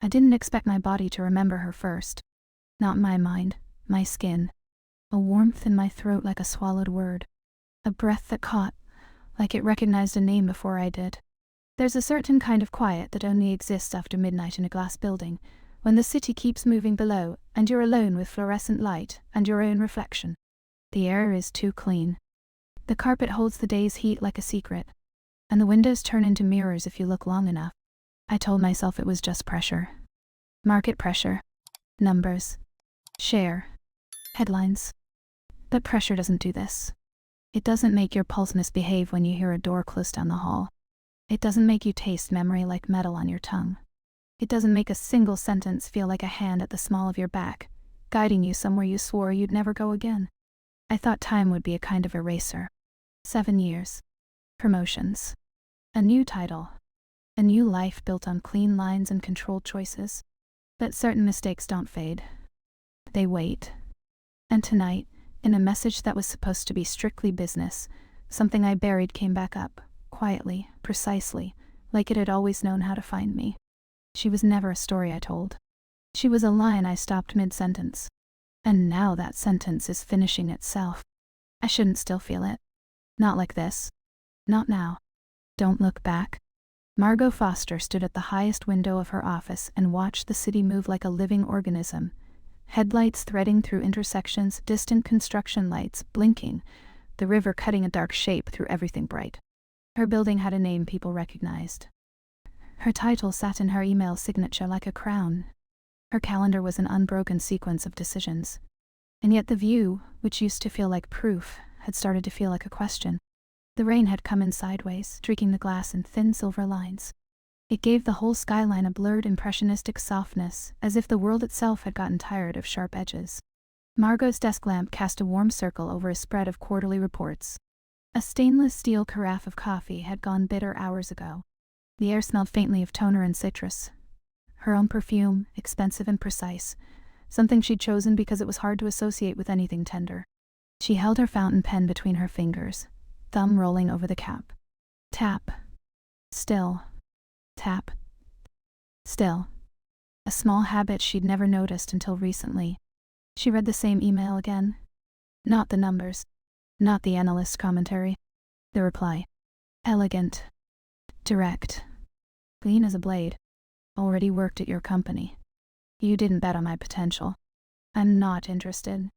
I didn't expect my body to remember her first. Not my mind, my skin. A warmth in my throat like a swallowed word. A breath that caught, like it recognized a name before I did. There's a certain kind of quiet that only exists after midnight in a glass building, when the city keeps moving below, and you're alone with fluorescent light and your own reflection. The air is too clean. The carpet holds the day's heat like a secret, and the windows turn into mirrors if you look long enough. I told myself it was just pressure. Market pressure. Numbers. Share. Headlines. But pressure doesn't do this. It doesn't make your pulse misbehave when you hear a door close down the hall. It doesn't make you taste memory like metal on your tongue. It doesn't make a single sentence feel like a hand at the small of your back, guiding you somewhere you swore you'd never go again. I thought time would be a kind of eraser. 7 years. Promotions. A new title. A new life built on clean lines and controlled choices. But certain mistakes don't fade. They wait. And tonight, in a message that was supposed to be strictly business, something I buried came back up, quietly, precisely, like it had always known how to find me. She was never a story I told. She was a line I stopped mid-sentence. And now that sentence is finishing itself. I shouldn't still feel it. Not like this. Not now. Don't look back. Margot Foster stood at the highest window of her office and watched the city move like a living organism. Headlights threading through intersections, distant construction lights blinking, the river cutting a dark shape through everything bright. Her building had a name people recognized. Her title sat in her email signature like a crown. Her calendar was an unbroken sequence of decisions. And yet the view, which used to feel like proof, had started to feel like a question. The rain had come in sideways, streaking the glass in thin silver lines. It gave the whole skyline a blurred impressionistic softness, as if the world itself had gotten tired of sharp edges. Margot's desk lamp cast a warm circle over a spread of quarterly reports. A stainless steel carafe of coffee had gone bitter hours ago. The air smelled faintly of toner and citrus. Her own perfume, expensive and precise, something she'd chosen because it was hard to associate with anything tender. She held her fountain pen between her fingers, thumb rolling over the cap. Tap. Still. Tap. Still. A small habit she'd never noticed until recently. She read the same email again. Not the numbers. Not the analyst's commentary. The reply. Elegant. Direct. Clean as a blade. Already worked at your company. You didn't bet on my potential. I'm not interested.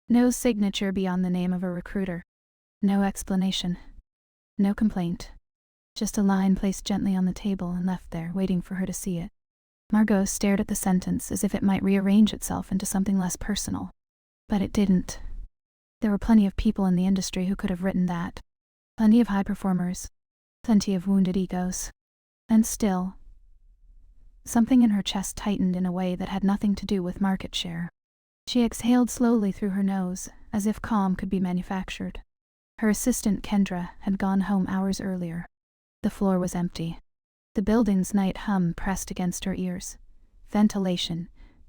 No signature beyond the name of a recruiter. No explanation. No complaint. Just a line placed gently on the table and left there, waiting for her to see it. Margot stared at the sentence as if it might rearrange itself into something less personal. But it didn't. There were plenty of people in the industry who could have written that. Plenty of high performers. Plenty of wounded egos. And still, something in her chest tightened in a way that had nothing to do with market share. She exhaled slowly through her nose, as if calm could be manufactured. Her assistant, Kendra, had gone home hours earlier. The floor was empty. The building's night hum pressed against her ears. Ventilation,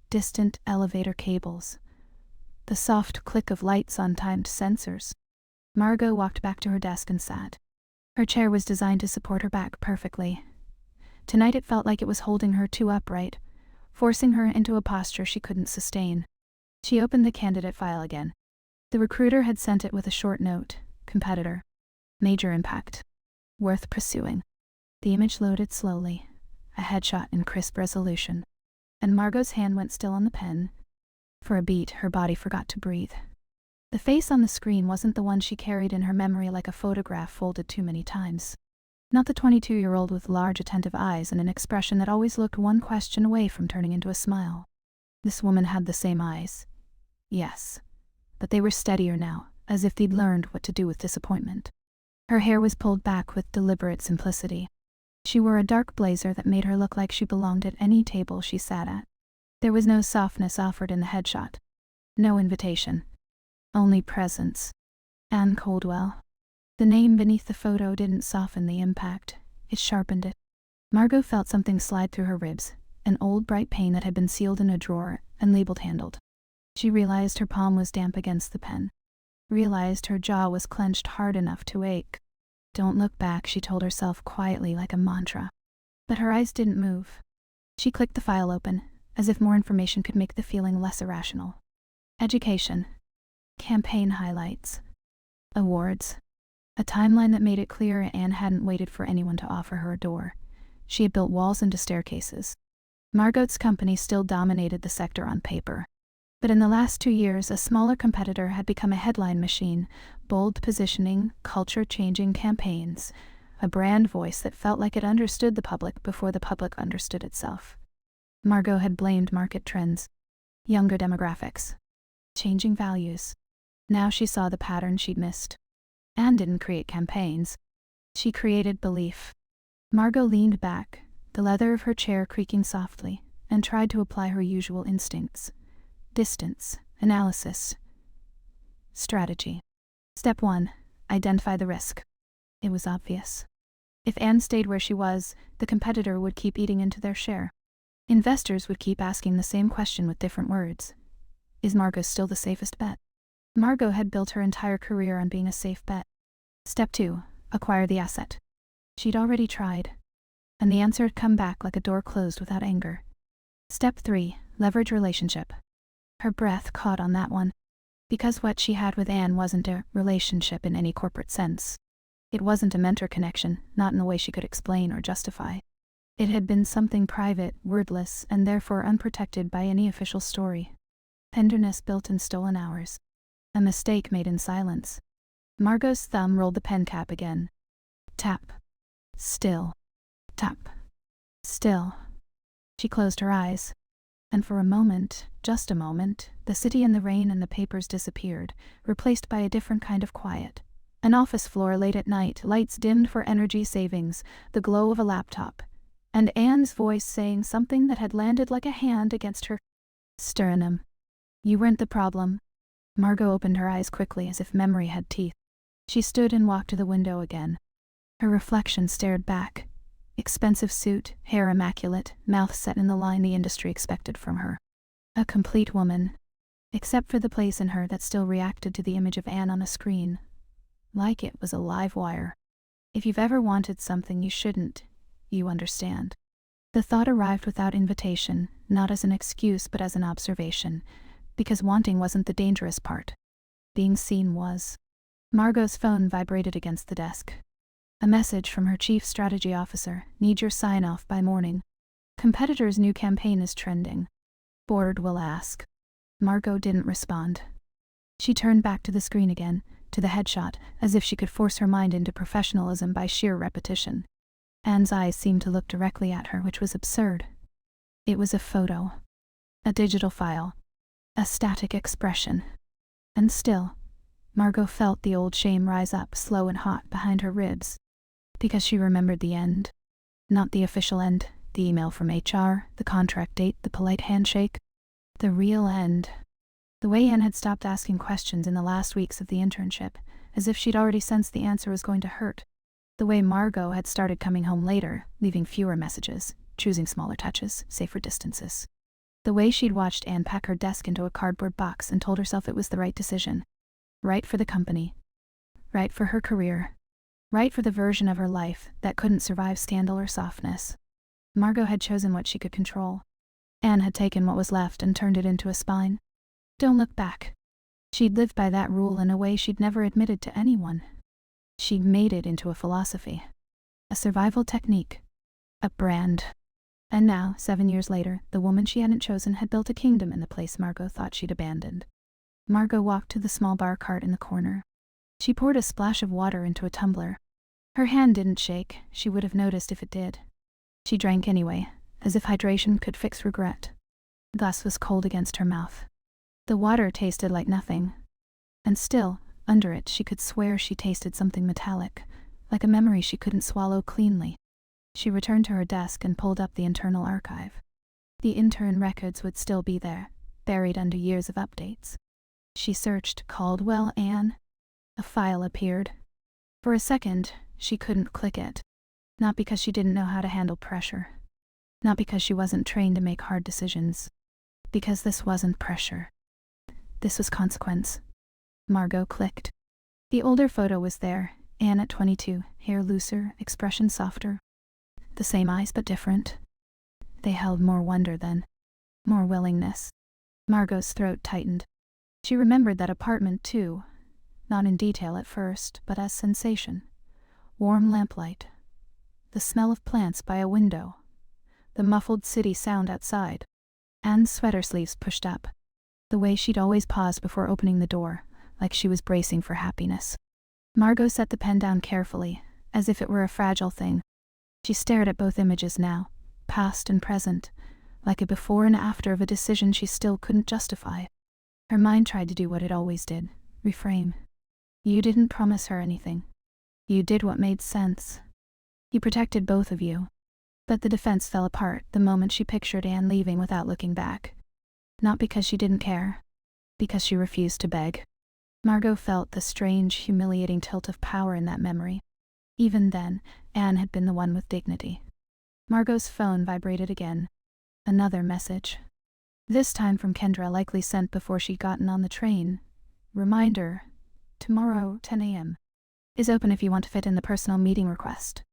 distant elevator cables. The soft click of lights on timed sensors. Margot walked back to her desk and sat. Her chair was designed to support her back perfectly. Tonight it felt like it was holding her too upright, forcing her into a posture she couldn't sustain. She opened the candidate file again. The recruiter had sent it with a short note. Competitor. Major impact. Worth pursuing. The image loaded slowly, a headshot in crisp resolution. And Margot's hand went still on the pen. For a beat, her body forgot to breathe. The face on the screen wasn't the one she carried in her memory like a photograph folded too many times. Not the 22-year-old with large attentive eyes and an expression that always looked one question away from turning into a smile. This woman had the same eyes. Yes. But they were steadier now, as if they'd learned what to do with disappointment. Her hair was pulled back with deliberate simplicity. She wore a dark blazer that made her look like she belonged at any table she sat at. There was no softness offered in the headshot. No invitation. Only presence. Anne Coldwell. The name beneath the photo didn't soften the impact. It sharpened it. Margot felt something slide through her ribs, an old bright pain that had been sealed in a drawer and labeled handled. She realized her palm was damp against the pen. Realized her jaw was clenched hard enough to ache. Don't look back, she told herself quietly like a mantra. But her eyes didn't move. She clicked the file open, as if more information could make the feeling less irrational. Education. Campaign highlights. Awards. A timeline that made it clear Anne hadn't waited for anyone to offer her a door. She had built walls into staircases. Margot's company still dominated the sector on paper. But in the last 2 years, a smaller competitor had become a headline machine, bold positioning, culture-changing campaigns, a brand voice that felt like it understood the public before the public understood itself. Margot had blamed market trends, younger demographics, changing values. Now she saw the pattern she'd missed. Anne didn't create campaigns. She created belief. Margot leaned back, the leather of her chair creaking softly, and tried to apply her usual instincts. Distance, analysis, strategy. Step 1. Identify the risk. It was obvious. If Anne stayed where she was, the competitor would keep eating into their share. Investors would keep asking the same question with different words. Is Margot still the safest bet? Margot had built her entire career on being a safe bet. Step 2. Acquire the asset. She'd already tried, and the answer had come back like a door closed without anger. Step 3. Leverage relationship. Her breath caught on that one, because what she had with Anne wasn't a relationship in any corporate sense. It wasn't a mentor connection, not in a way she could explain or justify. It had been something private, wordless, and therefore unprotected by any official story. Tenderness built in stolen hours. A mistake made in silence. Margot's thumb rolled the pen cap again. Tap. Still. Tap. Still. She closed her eyes. And for a moment, just a moment, the city and the rain and the papers disappeared, replaced by a different kind of quiet. An office floor late at night, lights dimmed for energy savings, the glow of a laptop, and Anne's voice saying something that had landed like a hand against her sternum. You weren't the problem. Margot opened her eyes quickly as if memory had teeth. She stood and walked to the window again. Her reflection stared back. Expensive suit, hair immaculate, mouth set in the line the industry expected from her. A complete woman, except for the place in her that still reacted to the image of Anne on a screen. Like it was a live wire. If you've ever wanted something you shouldn't, you understand. The thought arrived without invitation, not as an excuse but as an observation, because wanting wasn't the dangerous part. Being seen was. Margot's phone vibrated against the desk. A message from her chief strategy officer, need your sign-off by morning. Competitor's new campaign is trending. Board will ask. Margot didn't respond. She turned back to the screen again, to the headshot, as if she could force her mind into professionalism by sheer repetition. Anne's eyes seemed to look directly at her, which was absurd. It was a photo. A digital file. A static expression. And still, Margot felt the old shame rise up, slow and hot, behind her ribs. Because she remembered the end. Not the official end, the email from HR, the contract date, the polite handshake. The real end. The way Anne had stopped asking questions in the last weeks of the internship, as if she'd already sensed the answer was going to hurt. The way Margot had started coming home later, leaving fewer messages, choosing smaller touches, safer distances. The way she'd watched Anne pack her desk into a cardboard box and told herself it was the right decision. Right for the company. Right for her career. Right for the version of her life that couldn't survive scandal or softness. Margot had chosen what she could control. Anne had taken what was left and turned it into a spine. Don't look back. She'd lived by that rule in a way she'd never admitted to anyone. She'd made it into a philosophy. A survival technique. A brand. And now, 7 years later, the woman she hadn't chosen had built a kingdom in the place Margot thought she'd abandoned. Margot walked to the small bar cart in the corner. She poured a splash of water into a tumbler. Her hand didn't shake, she would have noticed if it did. She drank anyway, as if hydration could fix regret. The glass was cold against her mouth. The water tasted like nothing. And still, under it, she could swear she tasted something metallic, like a memory she couldn't swallow cleanly. She returned to her desk and pulled up the internal archive. The intern records would still be there, buried under years of updates. She searched Caldwell Anne. A file appeared. For a second, she couldn't click it. Not because she didn't know how to handle pressure. Not because she wasn't trained to make hard decisions. Because this wasn't pressure. This was consequence. Margot clicked. The older photo was there, Anne at 22, hair looser, expression softer. The same eyes but different. They held more wonder then. More willingness. Margot's throat tightened. She remembered that apartment too, not in detail at first, but as sensation. Warm lamplight. The smell of plants by a window. The muffled city sound outside. Anne's sweater sleeves pushed up. The way she'd always paused before opening the door, like she was bracing for happiness. Margot set the pen down carefully, as if it were a fragile thing. She stared at both images now, past and present, like a before and after of a decision she still couldn't justify. Her mind tried to do what it always did, reframe. You didn't promise her anything. You did what made sense. You protected both of you. But the defense fell apart the moment she pictured Anne leaving without looking back. Not because she didn't care. Because she refused to beg. Margot felt the strange, humiliating tilt of power in that memory. Even then, Anne had been the one with dignity. Margot's phone vibrated again. Another message. This time from Kendra, likely sent before she'd gotten on the train. Reminder. Tomorrow, 10 a.m. is open if you want to fit in the personal meeting request.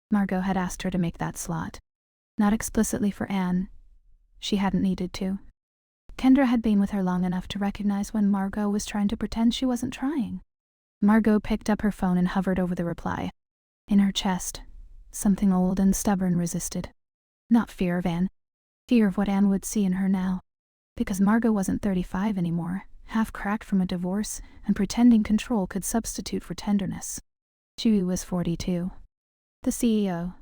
Margot had asked her to make that slot. Not explicitly for Anne. She hadn't needed to. Kendra had been with her long enough to recognize when Margot was trying to pretend she wasn't trying. Margot picked up her phone and hovered over the reply. In her chest, something old and stubborn resisted. Not fear of Anne. Fear of what Anne would see in her now. Because Margot wasn't 35 anymore, half-cracked from a divorce, and pretending control could substitute for tenderness. She was 42. The CEO.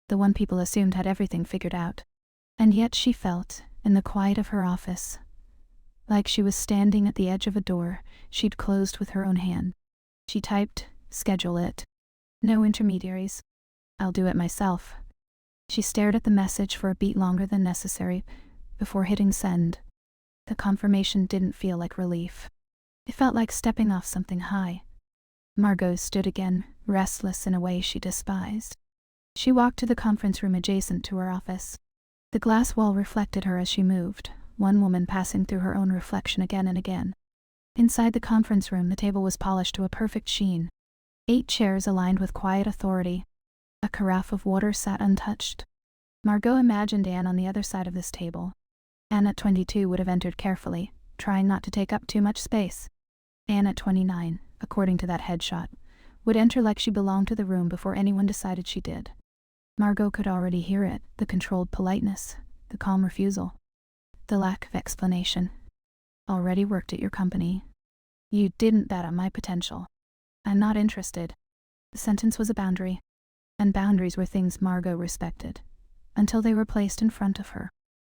The one people assumed had everything figured out. And yet she felt, in the quiet of her office, like she was standing at the edge of a door she'd closed with her own hand. She typed, "Schedule it. No intermediaries. I'll do it myself." She stared at the message for a beat longer than necessary before hitting send. The confirmation didn't feel like relief. It felt like stepping off something high. Margot stood again, restless in a way she despised. She walked to the conference room adjacent to her office. The glass wall reflected her as she moved, one woman passing through her own reflection again and again. Inside the conference room, the table was polished to a perfect sheen. 8 chairs aligned with quiet authority. A carafe of water sat untouched. Margot imagined Anne on the other side of this table. Anne at 22 would have entered carefully, trying not to take up too much space. Anne at 29, according to that headshot, would enter like she belonged to the room before anyone decided she did. Margot could already hear it, the controlled politeness, the calm refusal, the lack of explanation. Already worked at your company. You didn't bet on my potential. I'm not interested. The sentence was a boundary. And boundaries were things Margot respected, until they were placed in front of her.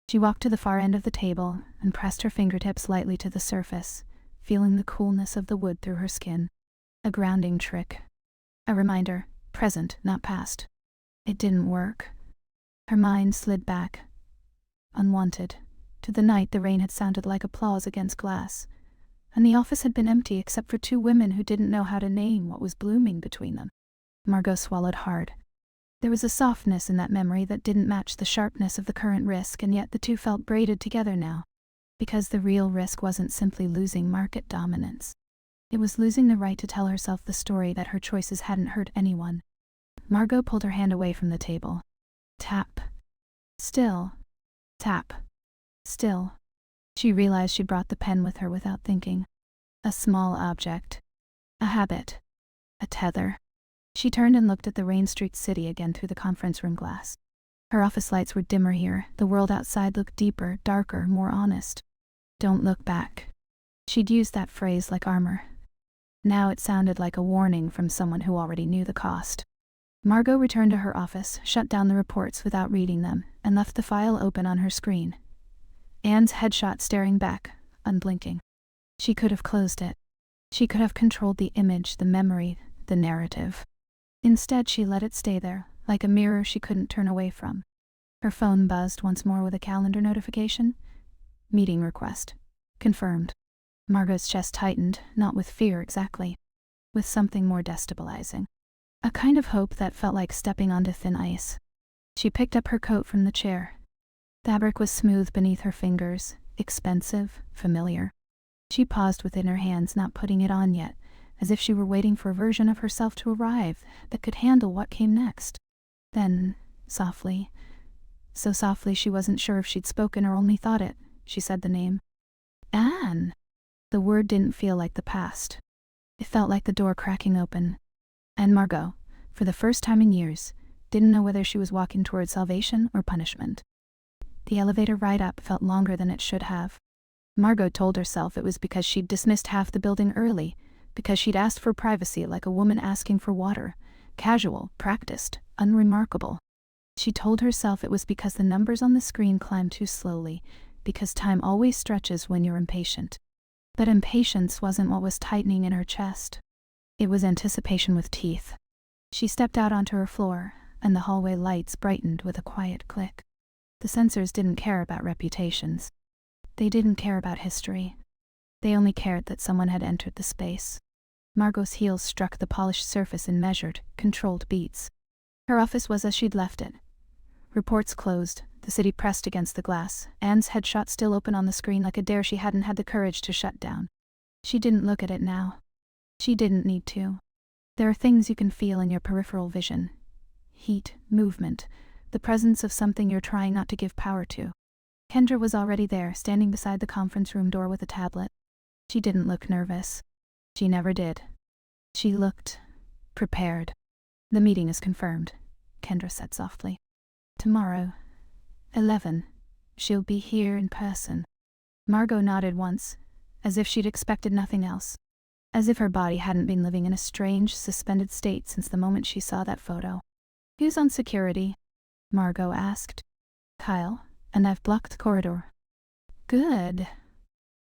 She walked to the far end of the table and pressed her fingertips lightly to the surface, feeling the coolness of the wood through her skin. A grounding trick. A reminder, present, not past. It didn't work. Her mind slid back, unwanted, to the night the rain had sounded like applause against glass, and the office had been empty except for 2 women who didn't know how to name what was blooming between them. Margot swallowed hard. There was a softness in that memory that didn't match the sharpness of the current risk, and yet the two felt braided together now. Because the real risk wasn't simply losing market dominance. It was losing the right to tell herself the story that her choices hadn't hurt anyone. Margot pulled her hand away from the table. Tap. Still. Tap. Still. She realized she'd brought the pen with her without thinking. A small object. A habit. A tether. She turned and looked at the rain-streaked city again through the conference room glass. Her office lights were dimmer here. The world outside looked deeper, darker, more honest. Don't look back. She'd used that phrase like armor. Now it sounded like a warning from someone who already knew the cost. Margot returned to her office, shut down the reports without reading them, and left the file open on her screen. Anne's headshot staring back, unblinking. She could have closed it. She could have controlled the image, the memory, the narrative. Instead, she let it stay there, like a mirror she couldn't turn away from. Her phone buzzed once more with a calendar notification. Meeting request. Confirmed. Margot's chest tightened, not with fear exactly. With something more destabilizing. A kind of hope that felt like stepping onto thin ice. She picked up her coat from the chair. Fabric was smooth beneath her fingers, expensive, familiar. She paused within her hands, not putting it on yet, as if she were waiting for a version of herself to arrive that could handle what came next. Then, softly, So softly she wasn't sure if she'd spoken or only thought it. She said the name. Anne. The word didn't feel like the past. It felt like the door cracking open. And Margot, for the first time in years, didn't know whether she was walking toward salvation or punishment. The elevator ride up felt longer than it should have. Margot told herself it was because she'd dismissed half the building early, because she'd asked for privacy like a woman asking for water, casual, practiced, unremarkable. She told herself it was because the numbers on the screen climbed too slowly, because time always stretches when you're impatient. But impatience wasn't what was tightening in her chest. It was anticipation with teeth. She stepped out onto her floor, and the hallway lights brightened with a quiet click. The censors didn't care about reputations. They didn't care about history. They only cared that someone had entered the space. Margot's heels struck the polished surface in measured, controlled beats. Her office was as she'd left it. Reports closed, the city pressed against the glass, Anne's headshot still open on the screen like a dare she hadn't had the courage to shut down. She didn't look at it now. She didn't need to. There are things you can feel in your peripheral vision. Heat, movement, the presence of something you're trying not to give power to. Kendra was already there, standing beside the conference room door with a tablet. She didn't look nervous. She never did. She looked prepared. The meeting is confirmed, Kendra said softly. Tomorrow, 11. She'll be here in person. Margot nodded once, as if she'd expected nothing else. As if her body hadn't been living in a strange, suspended state since the moment she saw that photo. Who's on security? Margot asked. Kyle, and I've blocked the corridor. Good.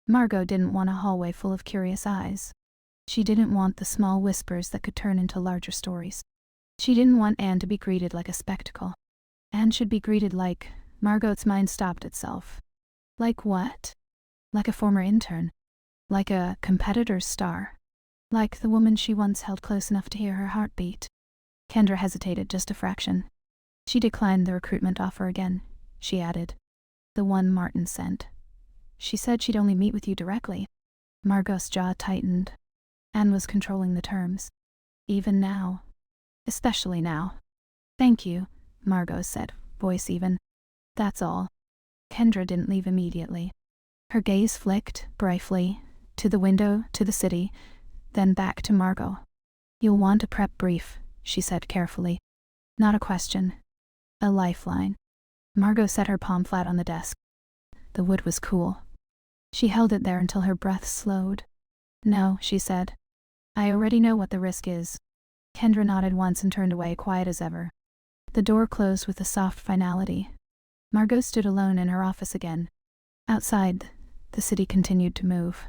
Margot didn't want a hallway full of curious eyes. She didn't want the small whispers that could turn into larger stories. She didn't want Anne to be greeted like a spectacle. Anne should be greeted like... Margot's mind stopped itself. Like what? Like a former intern. Like a competitor's star. Like the woman she once held close enough to hear her heartbeat. Kendra hesitated just a fraction. She declined the recruitment offer again, she added. The one Martin sent. She said she'd only meet with you directly. Margot's jaw tightened. Anne was controlling the terms. Even now. Especially now. Thank you, Margot said, voice even. That's all. Kendra didn't leave immediately. Her gaze flicked, briefly, to the window, to the city, then back to Margot. You'll want a prep brief, she said carefully. Not a question. A lifeline. Margot set her palm flat on the desk. The wood was cool. She held it there until her breath slowed. No, she said. I already know what the risk is. Kendra nodded once and turned away, quiet as ever. The door closed with a soft finality. Margot stood alone in her office again. Outside, the city continued to move.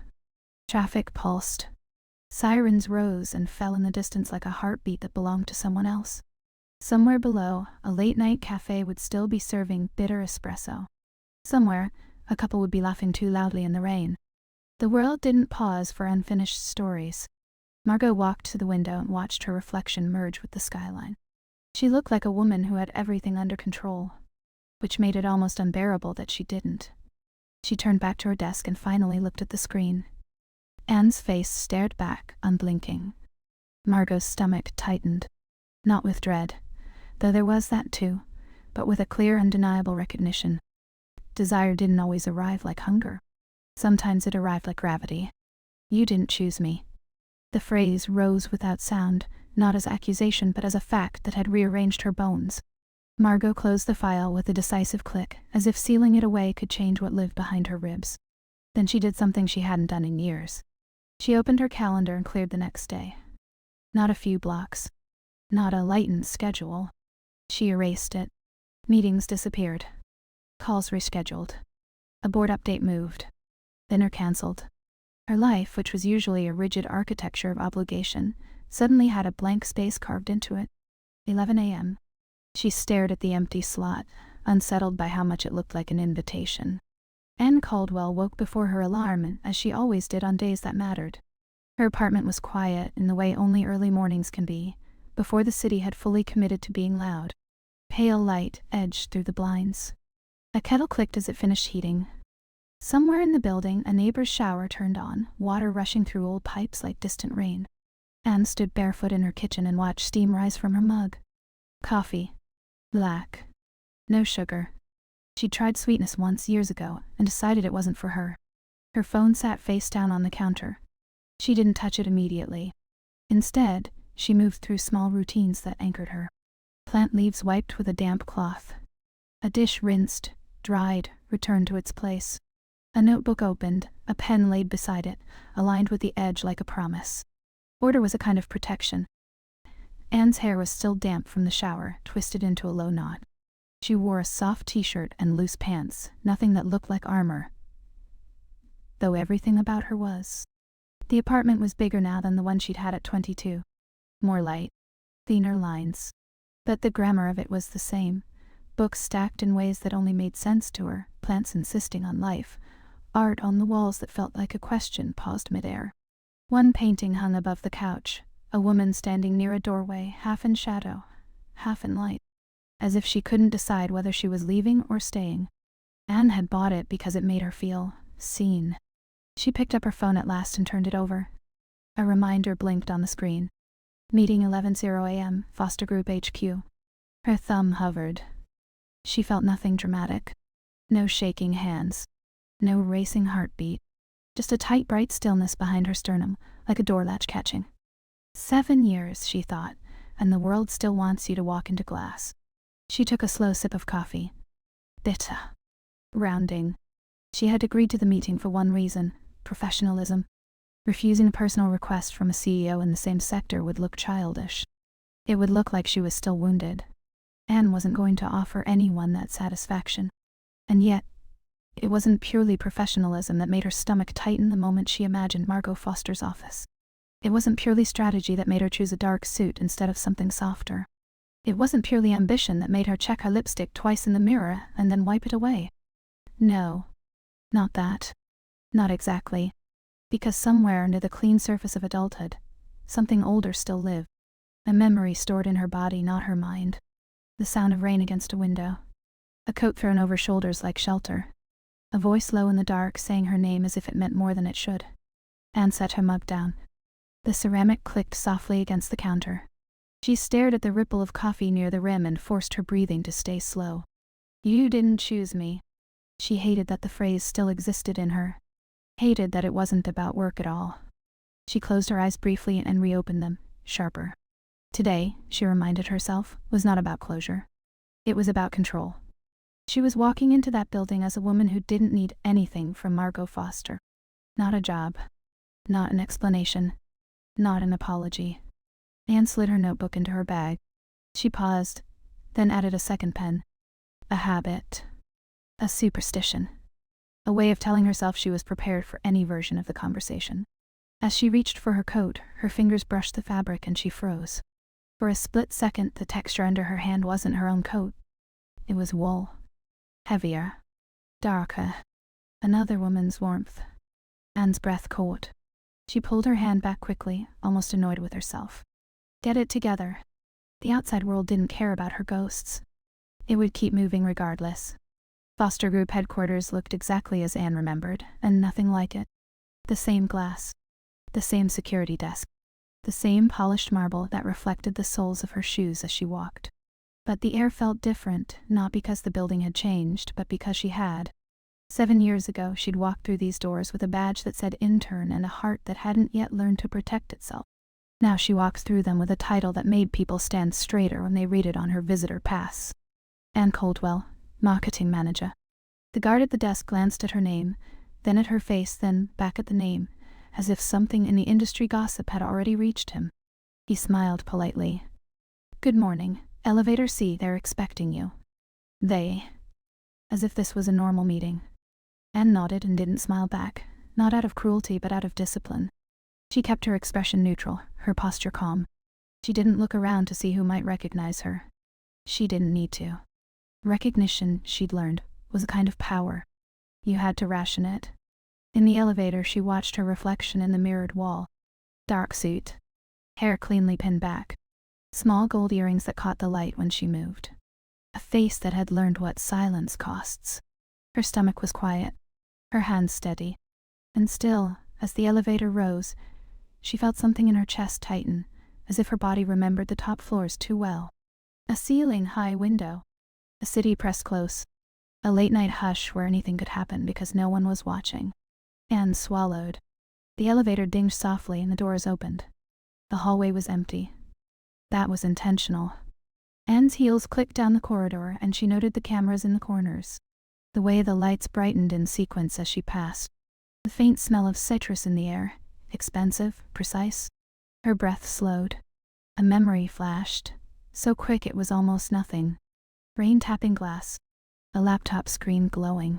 Traffic pulsed. Sirens rose and fell in the distance like a heartbeat that belonged to someone else. Somewhere below, a late-night cafe would still be serving bitter espresso. Somewhere, a couple would be laughing too loudly in the rain. The world didn't pause for unfinished stories. Margot walked to the window and watched her reflection merge with the skyline. She looked like a woman who had everything under control, which made it almost unbearable that she didn't. She turned back to her desk and finally looked at the screen. Anne's face stared back, unblinking. Margot's stomach tightened. Not with dread, though there was that too, but with a clear, undeniable recognition. Desire didn't always arrive like hunger. Sometimes it arrived like gravity. You didn't choose me. The phrase rose without sound, not as accusation but as a fact that had rearranged her bones. Margot closed the file with a decisive click, as if sealing it away could change what lived behind her ribs. Then she did something she hadn't done in years. She opened her calendar and cleared the next day. Not a few blocks. Not a lightened schedule. She erased it. Meetings disappeared. Calls rescheduled. A board update moved. Dinner cancelled. Her life, which was usually a rigid architecture of obligation, suddenly had a blank space carved into it. 11 a.m. She stared at the empty slot, unsettled by how much it looked like an invitation. Anne Caldwell woke before her alarm, as she always did on days that mattered. Her apartment was quiet in the way only early mornings can be, before the city had fully committed to being loud. Pale light edged through the blinds. A kettle clicked as it finished heating. Somewhere in the building, a neighbor's shower turned on, water rushing through old pipes like distant rain. Anne stood barefoot in her kitchen and watched steam rise from her mug. Coffee. Black. No sugar. She'd tried sweetness once years ago and decided it wasn't for her. Her phone sat face down on the counter. She didn't touch it immediately. Instead, she moved through small routines that anchored her. Plant leaves wiped with a damp cloth. A dish rinsed, dried, returned to its place. A notebook opened, a pen laid beside it, aligned with the edge like a promise. Order was a kind of protection. Anne's hair was still damp from the shower, twisted into a low knot. She wore a soft t-shirt and loose pants, nothing that looked like armor, though everything about her was. The apartment was bigger now than the one she'd had at 22. More light, thinner lines. But the grammar of it was the same. Books stacked in ways that only made sense to her, plants insisting on life, art on the walls that felt like a question paused midair. One painting hung above the couch, a woman standing near a doorway, half in shadow, half in light, as if she couldn't decide whether she was leaving or staying. Anne had bought it because it made her feel seen. She picked up her phone at last and turned it over. A reminder blinked on the screen. Meeting 11:00 a.m., Foster Group HQ. Her thumb hovered. She felt nothing dramatic. No shaking hands. No racing heartbeat. Just a tight, bright stillness behind her sternum, like a door latch catching. 7 years, she thought, and the world still wants you to walk into glass. She took a slow sip of coffee. Bitter. Rounding. She had agreed to the meeting for one reason: professionalism. Refusing a personal request from a CEO in the same sector would look childish. It would look like she was still wounded. Anne wasn't going to offer anyone that satisfaction. And yet, it wasn't purely professionalism that made her stomach tighten the moment she imagined Margot Foster's office. It wasn't purely strategy that made her choose a dark suit instead of something softer. It wasn't purely ambition that made her check her lipstick twice in the mirror and then wipe it away. No. Not that. Not exactly. Because somewhere under the clean surface of adulthood, something older still lived. A memory stored in her body, not her mind. The sound of rain against a window. A coat thrown over shoulders like shelter. A voice low in the dark saying her name as if it meant more than it should. Anne set her mug down. The ceramic clicked softly against the counter. She stared at the ripple of coffee near the rim and forced her breathing to stay slow. You didn't choose me. She hated that the phrase still existed in her. Hated that it wasn't about work at all. She closed her eyes briefly and reopened them, sharper. Today, she reminded herself, was not about closure. It was about control. She was walking into that building as a woman who didn't need anything from Margot Foster. Not a job. Not an explanation. Not an apology. Anne slid her notebook into her bag. She paused, then added a second pen. A habit. A superstition. A way of telling herself she was prepared for any version of the conversation. As she reached for her coat, her fingers brushed the fabric and she froze. For a split second, the texture under her hand wasn't her own coat. It was wool. Heavier. Darker. Another woman's warmth. Anne's breath caught. She pulled her hand back quickly, almost annoyed with herself. Get it together. The outside world didn't care about her ghosts. It would keep moving regardless. Foster Group headquarters looked exactly as Anne remembered, and nothing like it. The same glass. The same security desk. The same polished marble that reflected the soles of her shoes as she walked. But the air felt different, not because the building had changed, but because she had. 7 years ago, she'd walked through these doors with a badge that said intern and a heart that hadn't yet learned to protect itself. Now she walked through them with a title that made people stand straighter when they read it on her visitor pass. Anne Caldwell, marketing manager. The guard at the desk glanced at her name, then at her face, then back at the name, as if something in the industry gossip had already reached him. He smiled politely. Good morning. Elevator C, they're expecting you. They. As if this was a normal meeting. Anne nodded and didn't smile back, not out of cruelty but out of discipline. She kept her expression neutral, her posture calm. She didn't look around to see who might recognize her. She didn't need to. Recognition, she'd learned, was a kind of power. You had to ration it. In the elevator, she watched her reflection in the mirrored wall. Dark suit. Hair cleanly pinned back. Small gold earrings that caught the light when she moved. A face that had learned what silence costs. Her stomach was quiet. Her hands steady. And still, as the elevator rose, she felt something in her chest tighten, as if her body remembered the top floors too well. A ceiling-high window. A city pressed close. A late-night hush where anything could happen because no one was watching. Anne swallowed. The elevator dinged softly and the doors opened. The hallway was empty. That was intentional. Anne's heels clicked down the corridor and she noted the cameras in the corners. The way the lights brightened in sequence as she passed. The faint smell of citrus in the air. Expensive, precise. Her breath slowed. A memory flashed. So quick it was almost nothing. Rain tapping glass. A laptop screen glowing.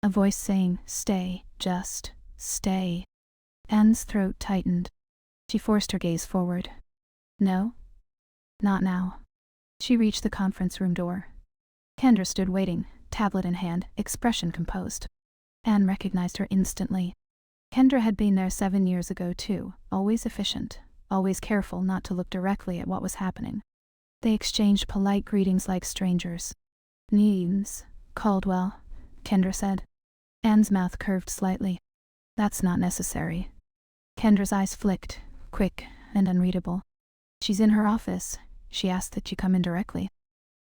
A voice saying, "Stay, just stay." Anne's throat tightened. She forced her gaze forward. No? Not now. She reached the conference room door. Kendra stood waiting, tablet in hand, expression composed. Anne recognized her instantly. Kendra had been there 7 years ago too, always efficient, always careful not to look directly at what was happening. They exchanged polite greetings like strangers. "Needs, Caldwell," Kendra said. Anne's mouth curved slightly. "That's not necessary." Kendra's eyes flicked, quick and unreadable. "She's in her office. She asked that you come in directly."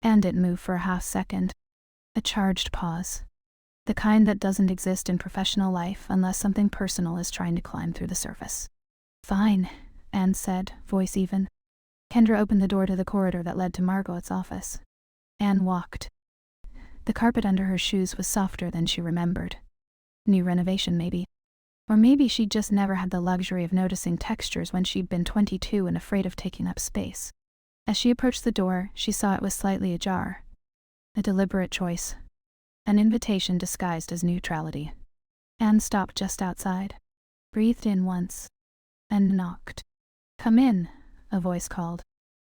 Anne didn't move for a half-second. A charged pause. The kind that doesn't exist in professional life unless something personal is trying to climb through the surface. "Fine," Anne said, voice even. Kendra opened the door to the corridor that led to Margot's office. Anne walked. The carpet under her shoes was softer than she remembered. New renovation, maybe. Or maybe she'd just never had the luxury of noticing textures when she'd been 22 and afraid of taking up space. As she approached the door, she saw it was slightly ajar. A deliberate choice. An invitation disguised as neutrality. Anne stopped just outside, breathed in once, and knocked. "Come in," a voice called.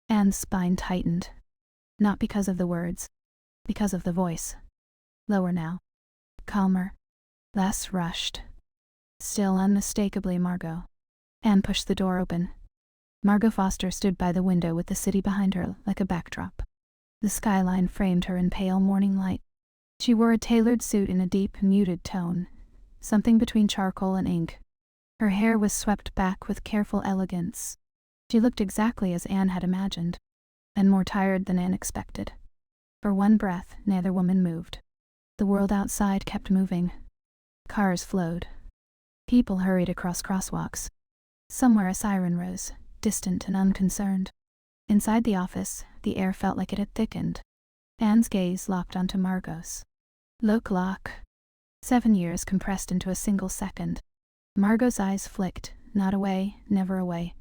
Anne's spine tightened. Not because of the words, because of the voice. Lower now. Calmer. Less rushed. Still unmistakably Margot. Anne pushed the door open. Margot Foster stood by the window with the city behind her like a backdrop. The skyline framed her in pale morning light. She wore a tailored suit in a deep, muted tone, something between charcoal and ink. Her hair was swept back with careful elegance. She looked exactly as Anne had imagined, and more tired than Anne expected. For one breath, neither woman moved. The world outside kept moving. Cars flowed. People hurried across crosswalks. Somewhere a siren rose, distant and unconcerned. Inside the office, the air felt like it had thickened. Anne's gaze locked onto Margot's. Lock. 7 years compressed into a single second. Margot's eyes flicked, not away, never away,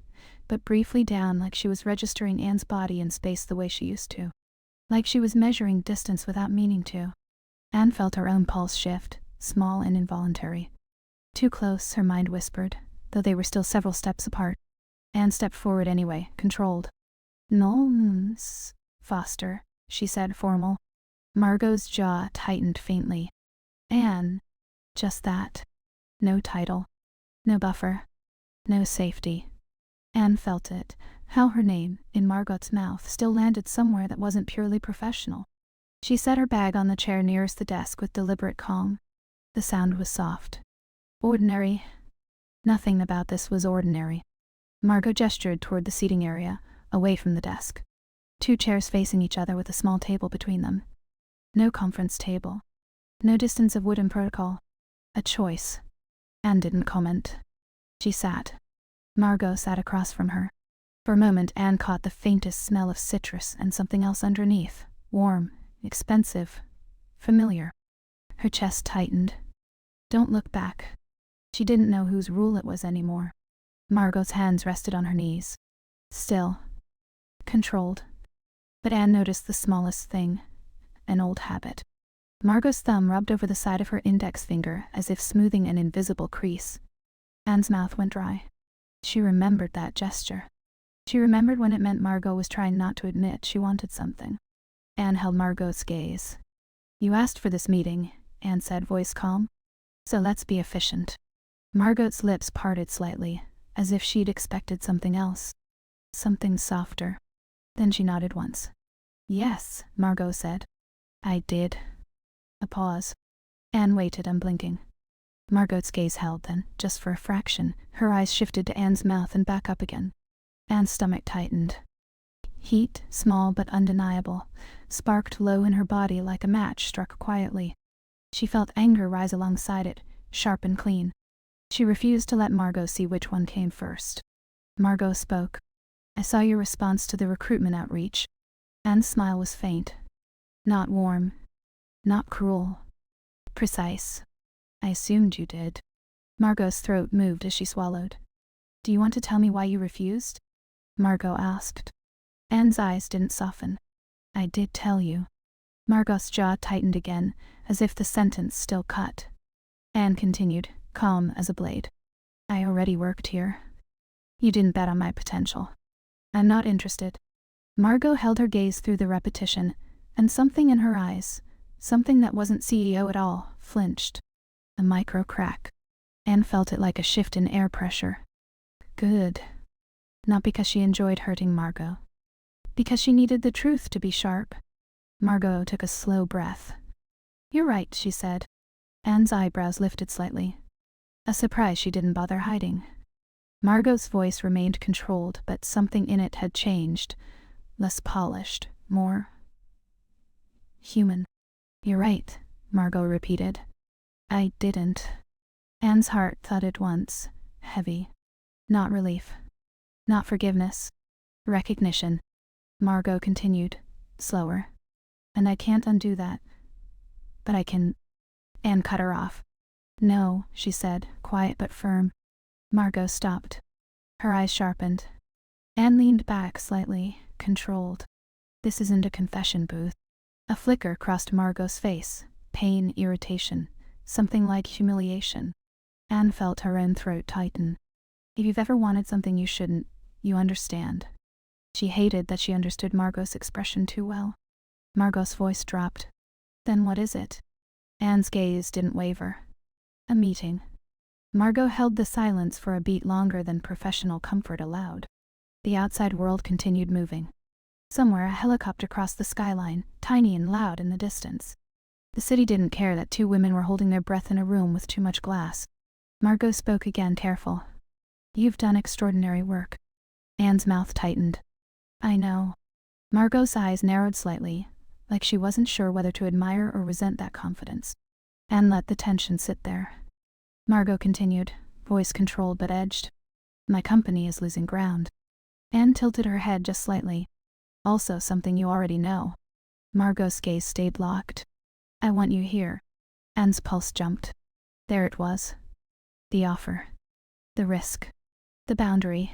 but briefly down like she was registering Anne's body in space the way she used to. Like she was measuring distance without meaning to. Anne felt her own pulse shift, small and involuntary. Too close, her mind whispered, though they were still several steps apart. Anne stepped forward anyway, controlled. "Nonsense, Foster," she said, formal. Margot's jaw tightened faintly. Anne. Just that. No title. No buffer. No safety. Anne felt it, how her name, in Margot's mouth, still landed somewhere that wasn't purely professional. She set her bag on the chair nearest the desk with deliberate calm. The sound was soft. Ordinary. Nothing about this was ordinary. Margot gestured toward the seating area, away from the desk. 2 chairs facing each other with a small table between them. No conference table. No distance of wooden protocol. A choice. Anne didn't comment. She sat. Margot sat across from her. For a moment, Anne caught the faintest smell of citrus and something else underneath. Warm, expensive, familiar. Her chest tightened. Don't look back. She didn't know whose rule it was anymore. Margot's hands rested on her knees. Still. Controlled. But Anne noticed the smallest thing. An old habit. Margot's thumb rubbed over the side of her index finger as if smoothing an invisible crease. Anne's mouth went dry. She remembered that gesture. She remembered when it meant Margot was trying not to admit she wanted something. Anne held Margot's gaze. "You asked for this meeting," Anne said, voice calm. "So let's be efficient." Margot's lips parted slightly, as if she'd expected something else. Something softer. Then she nodded once. "Yes," Margot said. "I did." A pause. Anne waited, unblinking. Margot's gaze held then, just for a fraction. Her eyes shifted to Anne's mouth and back up again. Anne's stomach tightened. Heat, small but undeniable, sparked low in her body like a match struck quietly. She felt anger rise alongside it, sharp and clean. She refused to let Margot see which one came first. Margot spoke. "I saw your response to the recruitment outreach." Anne's smile was faint. Not warm. Not cruel. Precise. "I assumed you did." Margot's throat moved as she swallowed. "Do you want to tell me why you refused?" Margot asked. Anne's eyes didn't soften. "I did tell you." Margot's jaw tightened again, as if the sentence still cut. Anne continued, calm as a blade. "I already worked here. You didn't bet on my potential. I'm not interested." Margot held her gaze through the repetition, and something in her eyes, something that wasn't CEO at all, flinched. A micro crack. Anne felt it like a shift in air pressure. Good. Not because she enjoyed hurting Margot. Because she needed the truth to be sharp. Margot took a slow breath. "You're right," she said. Anne's eyebrows lifted slightly. A surprise she didn't bother hiding. Margot's voice remained controlled, but something in it had changed. Less polished, more human. "You're right," Margot repeated. "I didn't." Anne's heart thudded once, heavy. Not relief. Not forgiveness. Recognition. Margot continued, slower. "And I can't undo that. But I can—" Anne cut her off. "No," she said, quiet but firm. Margot stopped. Her eyes sharpened. Anne leaned back slightly, controlled. "This isn't a confession booth." A flicker crossed Margot's face, pain, irritation, something like humiliation. Anne felt her own throat tighten. "If you've ever wanted something you shouldn't, you understand." She hated that she understood Margot's expression too well. Margot's voice dropped. "Then what is it?" Anne's gaze didn't waver. "A meeting." Margot held the silence for a beat longer than professional comfort allowed. The outside world continued moving. Somewhere a helicopter crossed the skyline, tiny and loud in the distance. The city didn't care that two women were holding their breath in a room with too much glass. Margot spoke again, careful. "You've done extraordinary work." Anne's mouth tightened. "I know." Margot's eyes narrowed slightly, like she wasn't sure whether to admire or resent that confidence. Anne let the tension sit there. Margot continued, voice controlled but edged. "My company is losing ground." Anne tilted her head just slightly. "Also something you already know." Margot's gaze stayed locked. "I want you here." Anne's pulse jumped. There it was. The offer. The risk. The boundary.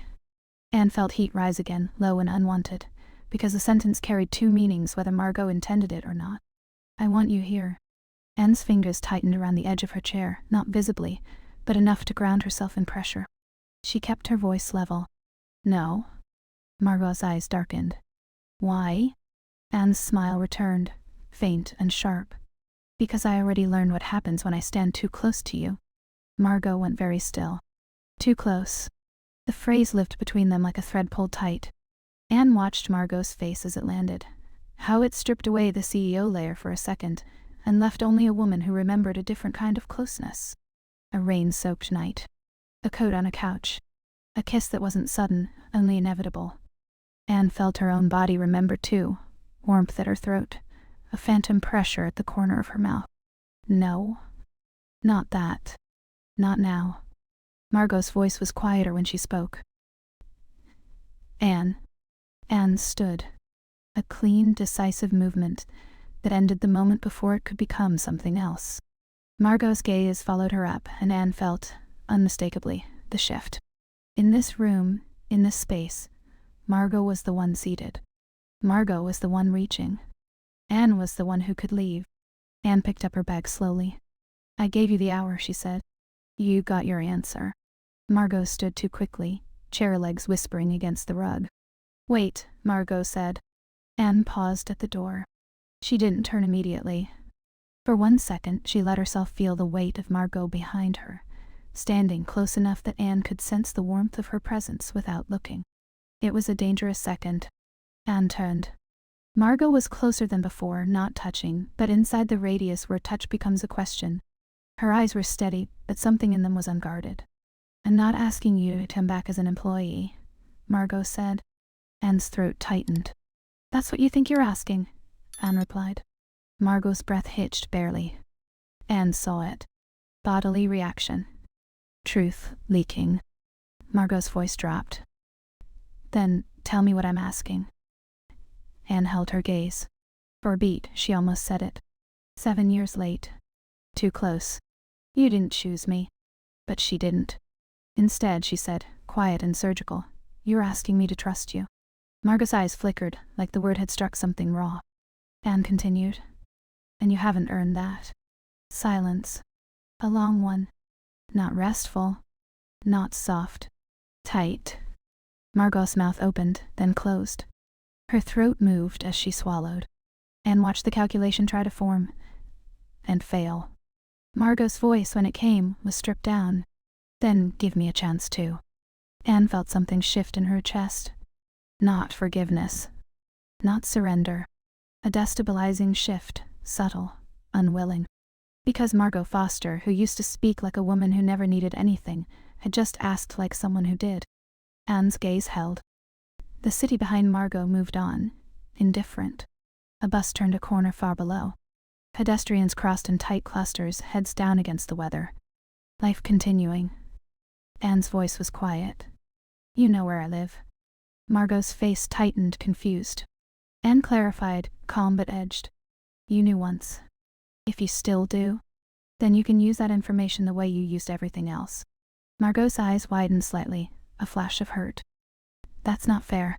Anne felt heat rise again, low and unwanted, because the sentence carried two meanings whether Margot intended it or not. "I want you here." Anne's fingers tightened around the edge of her chair, not visibly, but enough to ground herself in pressure. She kept her voice level. "No." Margot's eyes darkened. "Why?" Anne's smile returned, faint and sharp. "Because I already learned what happens when I stand too close to you." Margot went very still. "Too close." The phrase lived between them like a thread pulled tight. Anne watched Margot's face as it landed, how it stripped away the CEO layer for a second, and left only a woman who remembered a different kind of closeness. A rain-soaked night. A coat on a couch. A kiss that wasn't sudden, only inevitable. Anne felt her own body remember too, warmth at her throat, a phantom pressure at the corner of her mouth. "No. Not that. Not now." Margot's voice was quieter when she spoke. "Anne." Anne stood. A clean, decisive movement that ended the moment before it could become something else. Margot's gaze followed her up, and Anne felt, unmistakably, the shift. In this room, in this space, Margot was the one seated. Margot was the one reaching. Anne was the one who could leave. Anne picked up her bag slowly. "I gave you the hour," she said. "You got your answer." Margot stood too quickly, chair legs whispering against the rug. "Wait," Margot said. Anne paused at the door. She didn't turn immediately. For 1 second, she let herself feel the weight of Margot behind her, standing close enough that Anne could sense the warmth of her presence without looking. It was a dangerous second. Anne turned. Margot was closer than before, not touching, but inside the radius where touch becomes a question. Her eyes were steady, but something in them was unguarded. "I'm not asking you to come back as an employee," Margot said. Anne's throat tightened. "That's what you think you're asking," Anne replied. Margot's breath hitched barely. Anne saw it. Bodily reaction. Truth leaking. Margot's voice dropped. Then, tell me what I'm asking. Anne held her gaze. For a beat, she almost said it. 7 years late. Too close. You didn't choose me. But she didn't. Instead, she said, quiet and surgical, you're asking me to trust you. Margot's eyes flickered, like the word had struck something raw. Anne continued. And you haven't earned that. Silence. A long one. Not restful. Not soft. Tight. Margot's mouth opened, then closed. Her throat moved as she swallowed. Anne watched the calculation try to form. And fail. Margot's voice, when it came, was stripped down. Then give me a chance too. Anne felt something shift in her chest. Not forgiveness. Not surrender. A destabilizing shift, subtle, unwilling. Because Margot Foster, who used to speak like a woman who never needed anything, had just asked like someone who did. Anne's gaze held. The city behind Margot moved on, indifferent. A bus turned a corner far below. Pedestrians crossed in tight clusters, heads down against the weather. Life continuing. Anne's voice was quiet. You know where I live. Margot's face tightened, confused. Anne clarified, calm but edged. You knew once. If you still do, then you can use that information the way you used everything else. Margot's eyes widened slightly, a flash of hurt. That's not fair.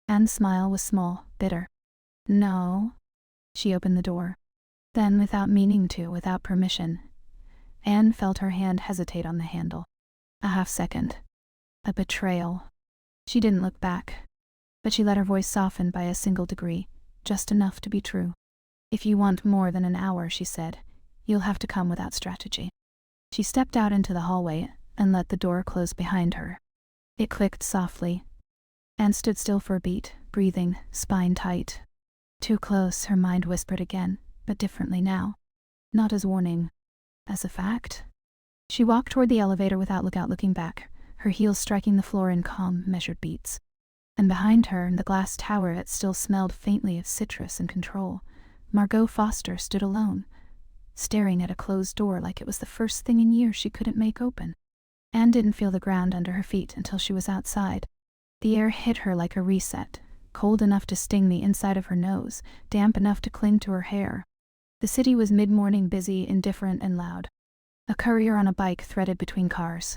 Anne's smile was small, bitter. No. She opened the door. Then, without meaning to, without permission, Anne felt her hand hesitate on the handle. A half-second. A betrayal. She didn't look back. But she let her voice soften by a single degree, just enough to be true. If you want more than an hour, she said, you'll have to come without strategy. She stepped out into the hallway and let the door close behind her. It clicked softly. Anne stood still for a beat, breathing, spine tight. Too close, her mind whispered again, but differently now. Not as warning. As a fact. She walked toward the elevator without looking back, her heels striking the floor in calm, measured beats. And behind her, in the glass tower that still smelled faintly of citrus and control, Margot Foster stood alone, staring at a closed door like it was the first thing in years she couldn't make open. Anne didn't feel the ground under her feet until she was outside. The air hit her like a reset, cold enough to sting the inside of her nose, damp enough to cling to her hair. The city was mid-morning, busy, indifferent, and loud. A courier on a bike threaded between cars.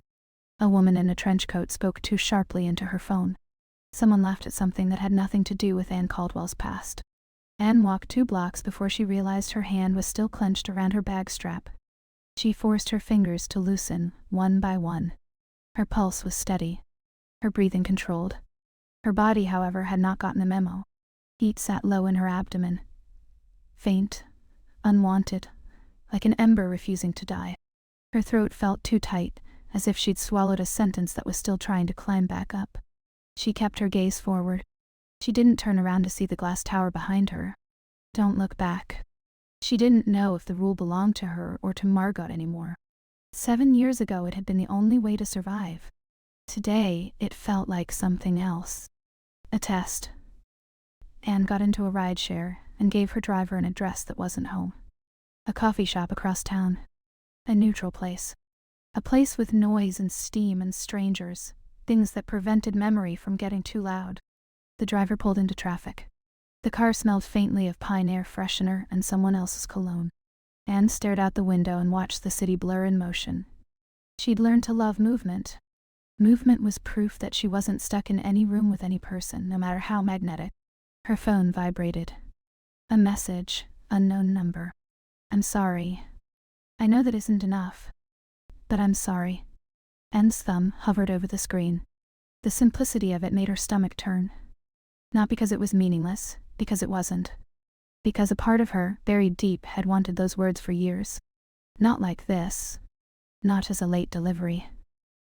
A woman in a trench coat spoke too sharply into her phone. Someone laughed at something that had nothing to do with Anne Caldwell's past. Anne walked 2 blocks before she realized her hand was still clenched around her bag strap. She forced her fingers to loosen, one by one. Her pulse was steady. Her breathing controlled. Her body, however, had not gotten the memo. Heat sat low in her abdomen. Faint, unwanted, like an ember refusing to die. Her throat felt too tight, as if she'd swallowed a sentence that was still trying to climb back up. She kept her gaze forward. She didn't turn around to see the glass tower behind her. Don't look back. She didn't know if the rule belonged to her or to Margot anymore. 7 years ago it had been the only way to survive. Today it felt like something else. A test. Anne got into a rideshare and gave her driver an address that wasn't home. A coffee shop across town. A neutral place. A place with noise and steam and strangers, things that prevented memory from getting too loud. The driver pulled into traffic. The car smelled faintly of pine air freshener and someone else's cologne. Anne stared out the window and watched the city blur in motion. She'd learned to love movement. Movement was proof that she wasn't stuck in any room with any person, no matter how magnetic. Her phone vibrated. A message, unknown number. I'm sorry. I know that isn't enough. But I'm sorry. Anne's thumb hovered over the screen. The simplicity of it made her stomach turn. Not because it was meaningless, because it wasn't. Because a part of her, buried deep, had wanted those words for years. Not like this. Not as a late delivery.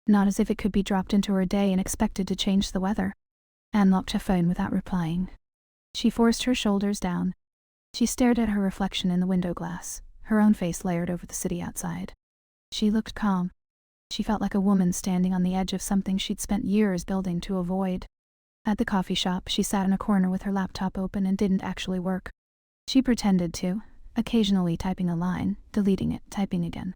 Not as if it could be dropped into her day and expected to change the weather. Anne locked her phone without replying. She forced her shoulders down. She stared at her reflection in the window glass, her own face layered over the city outside. She looked calm. She felt like a woman standing on the edge of something she'd spent years building to avoid. At the coffee shop, she sat in a corner with her laptop open and didn't actually work. She pretended to, occasionally typing a line, deleting it, typing again.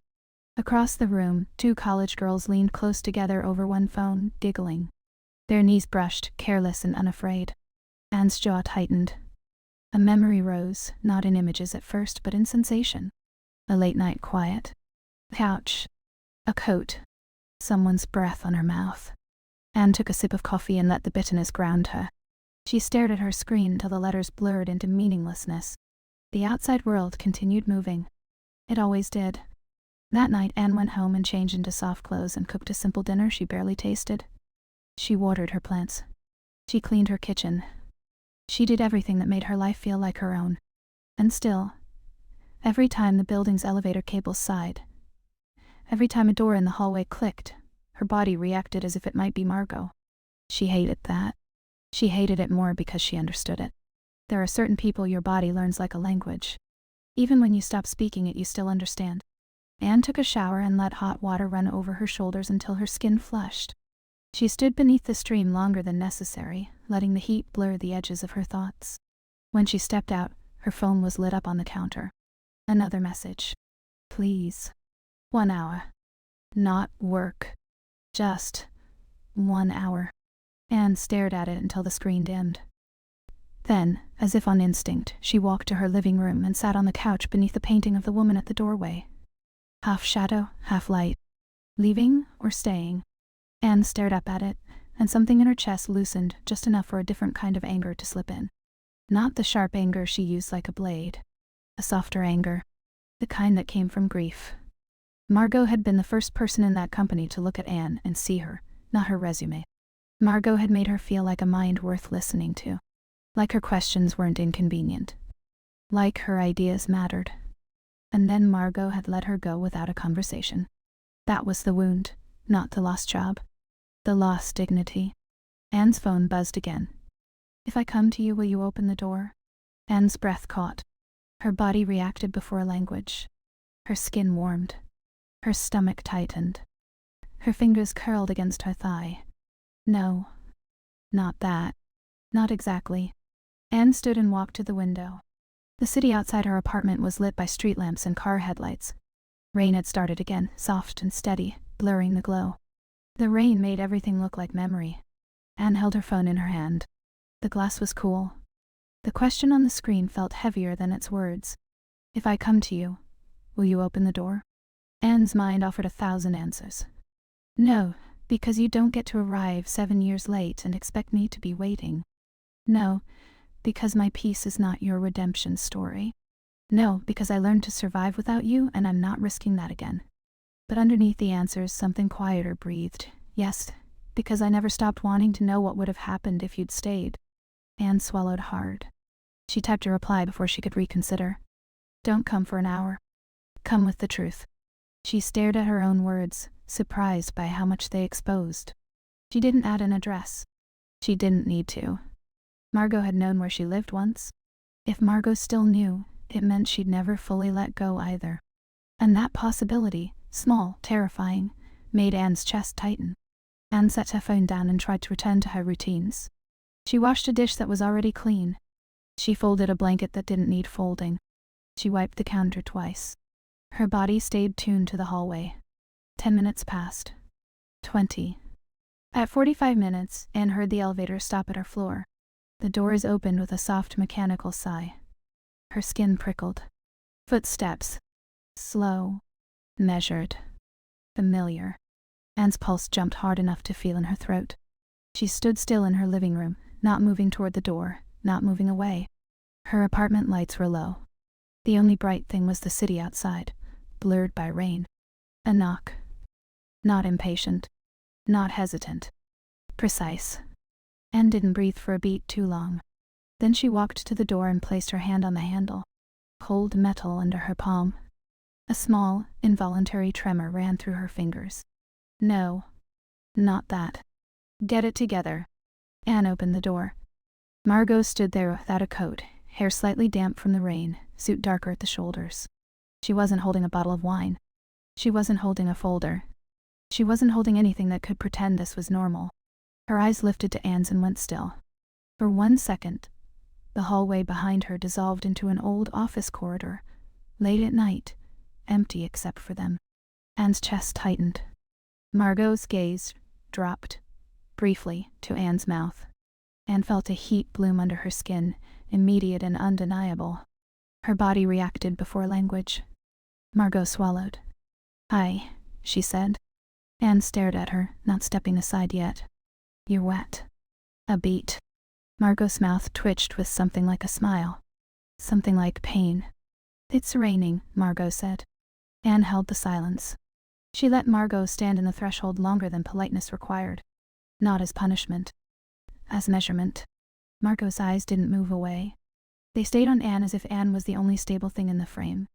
Across the room, 2 college girls leaned close together over one phone, giggling. Their knees brushed, careless and unafraid. Anne's jaw tightened. A memory rose, not in images at first, but in sensation. A late-night quiet. Couch. A coat. Someone's breath on her mouth. Anne took a sip of coffee and let the bitterness ground her. She stared at her screen till the letters blurred into meaninglessness. The outside world continued moving. It always did. That night, Anne went home and changed into soft clothes and cooked a simple dinner she barely tasted. She watered her plants. She cleaned her kitchen. She did everything that made her life feel like her own. And still, every time the building's elevator cables sighed, every time a door in the hallway clicked, her body reacted as if it might be Margot. She hated that. She hated it more because she understood it. There are certain people your body learns like a language. Even when you stop speaking it, you still understand. Anne took a shower and let hot water run over her shoulders until her skin flushed. She stood beneath the stream longer than necessary, letting the heat blur the edges of her thoughts. When she stepped out, her phone was lit up on the counter. Another message. Please. 1 hour. Not work. Just 1 hour. Anne stared at it until the screen dimmed. Then, as if on instinct, she walked to her living room and sat on the couch beneath the painting of the woman at the doorway. Half shadow, half light. Leaving or staying? Anne stared up at it, and something in her chest loosened just enough for a different kind of anger to slip in. Not the sharp anger she used like a blade. A softer anger. The kind that came from grief. Margot had been the first person in that company to look at Anne and see her, not her resume. Margot had made her feel like a mind worth listening to. Like her questions weren't inconvenient. Like her ideas mattered. And then Margot had let her go without a conversation. That was the wound, not the lost job. The lost dignity. Anne's phone buzzed again. If I come to you, will you open the door? Anne's breath caught. Her body reacted before language. Her skin warmed. Her stomach tightened. Her fingers curled against her thigh. No. Not that. Not exactly. Anne stood and walked to the window. The city outside her apartment was lit by street lamps and car headlights. Rain had started again, soft and steady, blurring the glow. The rain made everything look like memory. Anne held her phone in her hand. The glass was cool. The question on the screen felt heavier than its words. If I come to you, will you open the door? Anne's mind offered 1,000 answers. No, because you don't get to arrive 7 years late and expect me to be waiting. No, because my peace is not your redemption story. No, because I learned to survive without you and I'm not risking that again. But underneath the answers, something quieter breathed. Yes, because I never stopped wanting to know what would have happened if you'd stayed. Anne swallowed hard. She typed a reply before she could reconsider. Don't come for an hour. Come with the truth. She stared at her own words, surprised by how much they exposed. She didn't add an address. She didn't need to. Margot had known where she lived once. If Margot still knew, it meant she'd never fully let go either. And that possibility, small, terrifying, made Anne's chest tighten. Anne set her phone down and tried to return to her routines. She washed a dish that was already clean. She folded a blanket that didn't need folding. She wiped the counter twice. Her body stayed tuned to the hallway. 10 minutes passed. 20. At 45 minutes, Anne heard the elevator stop at her floor. The doors opened with a soft mechanical sigh. Her skin prickled. Footsteps. Slow. Measured. Familiar. Anne's pulse jumped hard enough to feel in her throat. She stood still in her living room, not moving toward the door, not moving away. Her apartment lights were low. The only bright thing was the city outside, blurred by rain. A knock. Not impatient. Not hesitant. Precise. Anne didn't breathe for a beat too long. Then she walked to the door and placed her hand on the handle. Cold metal under her palm. A small, involuntary tremor ran through her fingers. No. Not that. Get it together. Anne opened the door. Margot stood there without a coat, hair slightly damp from the rain, suit darker at the shoulders. She wasn't holding a bottle of wine. She wasn't holding a folder. She wasn't holding anything that could pretend this was normal. Her eyes lifted to Anne's and went still. For 1 second, the hallway behind her dissolved into an old office corridor, late at night, empty except for them. Anne's chest tightened. Margot's gaze dropped, briefly, to Anne's mouth. Anne felt a heat bloom under her skin, immediate and undeniable. Her body reacted before language. Margot swallowed. "Hi," she said. Anne stared at her, not stepping aside yet. "You're wet." A beat. Margot's mouth twitched with something like a smile. Something like pain. "It's raining," Margot said. Anne held the silence. She let Margot stand in the threshold longer than politeness required. Not as punishment. As measurement. Margot's eyes didn't move away. They stayed on Anne as if Anne was the only stable thing in the frame.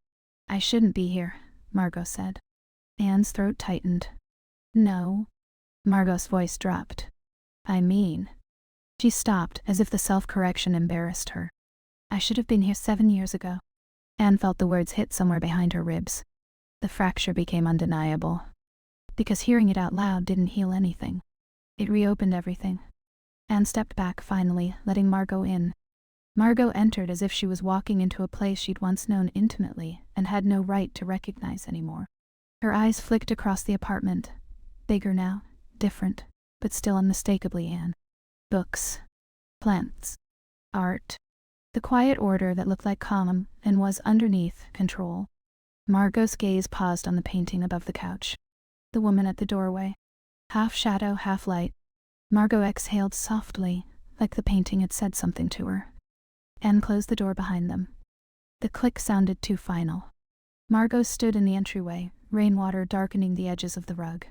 "I shouldn't be here," Margot said. Anne's throat tightened. "No." Margot's voice dropped. "I mean." She stopped, as if the self-correction embarrassed her. "I should have been here 7 years ago." Anne felt the words hit somewhere behind her ribs. The fracture became undeniable. Because hearing it out loud didn't heal anything. It reopened everything. Anne stepped back finally, letting Margot in. Margot entered as if she was walking into a place she'd once known intimately and had no right to recognize anymore. Her eyes flicked across the apartment. Bigger now, different, but still unmistakably Anne. Books. Plants. Art. The quiet order that looked like calm and was underneath control. Margot's gaze paused on the painting above the couch. The woman at the doorway. Half shadow, half light. Margot exhaled softly, like the painting had said something to her. Anne closed the door behind them. The click sounded too final. Margot stood in the entryway, rainwater darkening the edges of the rug.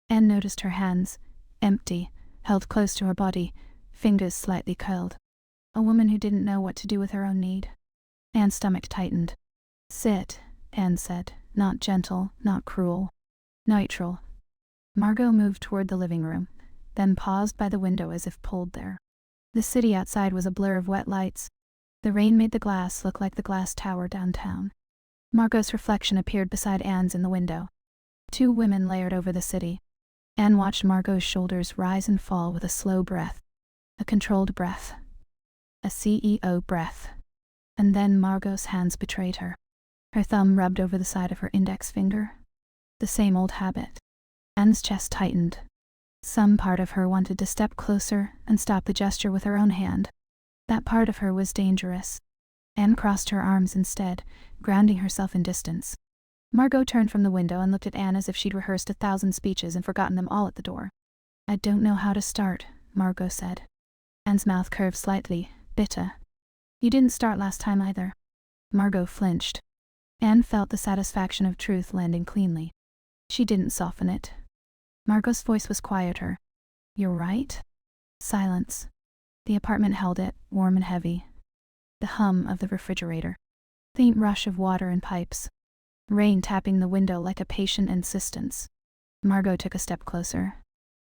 Anne noticed her hands, empty, held close to her body, fingers slightly curled. A woman who didn't know what to do with her own need. Anne's stomach tightened. "Sit," Anne said, not gentle, not cruel. Neutral. Margot moved toward the living room, then paused by the window as if pulled there. The city outside was a blur of wet lights. The rain made the glass look like the glass tower downtown. Margot's reflection appeared beside Anne's in the window. 2 women layered over the city. Anne watched Margot's shoulders rise and fall with a slow breath. A controlled breath. A CEO breath. And then Margot's hands betrayed her. Her thumb rubbed over the side of her index finger. The same old habit. Anne's chest tightened. Some part of her wanted to step closer and stop the gesture with her own hand. That part of her was dangerous. Anne crossed her arms instead, grounding herself in distance. Margot turned from the window and looked at Anne as if she'd rehearsed 1,000 speeches and forgotten them all at the door. "I don't know how to start," Margot said. Anne's mouth curved slightly, bitter. "You didn't start last time either." Margot flinched. Anne felt the satisfaction of truth landing cleanly. She didn't soften it. Margot's voice was quieter. "You're right?" Silence. The apartment held it, warm and heavy. The hum of the refrigerator. Faint rush of water and pipes. Rain tapping the window like a patient insistence. Margot took a step closer.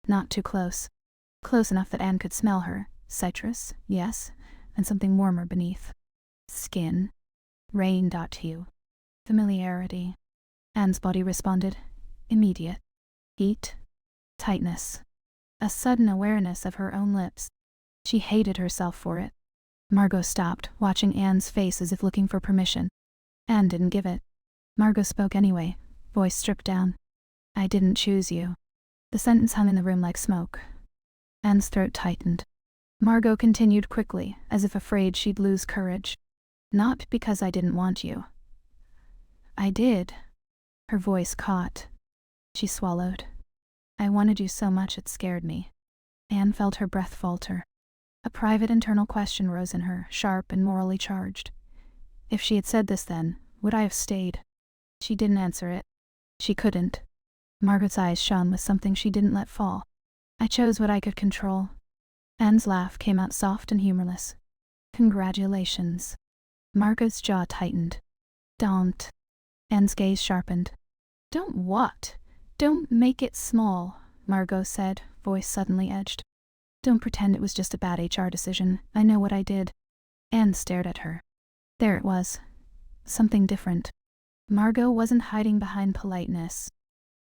Not too close. Close enough that Anne could smell her. Citrus, yes, and something warmer beneath. Skin. Rain dot hue. Familiarity. Anne's body responded. Immediate. Heat. Tightness. A sudden awareness of her own lips. She hated herself for it. Margot stopped, watching Anne's face as if looking for permission. Anne didn't give it. Margot spoke anyway, voice stripped down. "I didn't choose you." The sentence hung in the room like smoke. Anne's throat tightened. Margot continued quickly, as if afraid she'd lose courage. "Not because I didn't want you." "I did." Her voice caught. She swallowed. "I wanted you so much it scared me." Anne felt her breath falter. A private internal question rose in her, sharp and morally charged. If she had said this then, would I have stayed? She didn't answer it. She couldn't. Margot's eyes shone with something she didn't let fall. "I chose what I could control." Anne's laugh came out soft and humorless. "Congratulations." Margot's jaw tightened. "Don't." Anne's gaze sharpened. "Don't what?" "Don't make it small," Margot said, voice suddenly edged. "Don't pretend it was just a bad HR decision. I know what I did." Anne stared at her. There it was. Something different. Margot wasn't hiding behind politeness.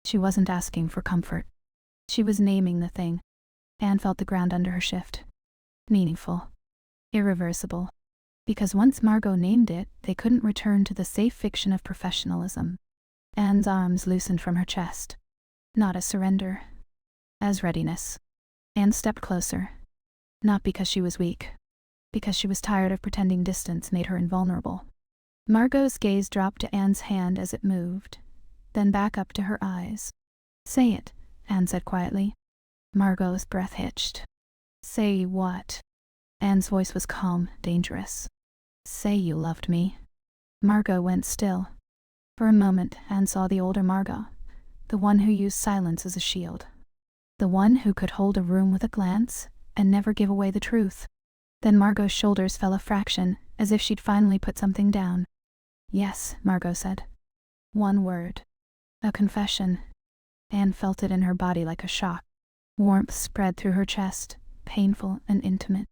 She wasn't asking for comfort. She was naming the thing. Anne felt the ground under her shift. Meaningful. Irreversible. Because once Margot named it, they couldn't return to the safe fiction of professionalism. Anne's arms loosened from her chest. Not as surrender, as readiness. Anne stepped closer. Not because she was weak. Because she was tired of pretending distance made her invulnerable. Margot's gaze dropped to Anne's hand as it moved, then back up to her eyes. "Say it," Anne said quietly. Margot's breath hitched. "Say what?" Anne's voice was calm, dangerous. "Say you loved me." Margot went still. For a moment, Anne saw the older Margot, the one who used silence as a shield. The one who could hold a room with a glance and never give away the truth. Then Margot's shoulders fell a fraction, as if she'd finally put something down. "Yes," Margot said. One word. A confession. Anne felt it in her body like a shock. Warmth spread through her chest, painful and intimate.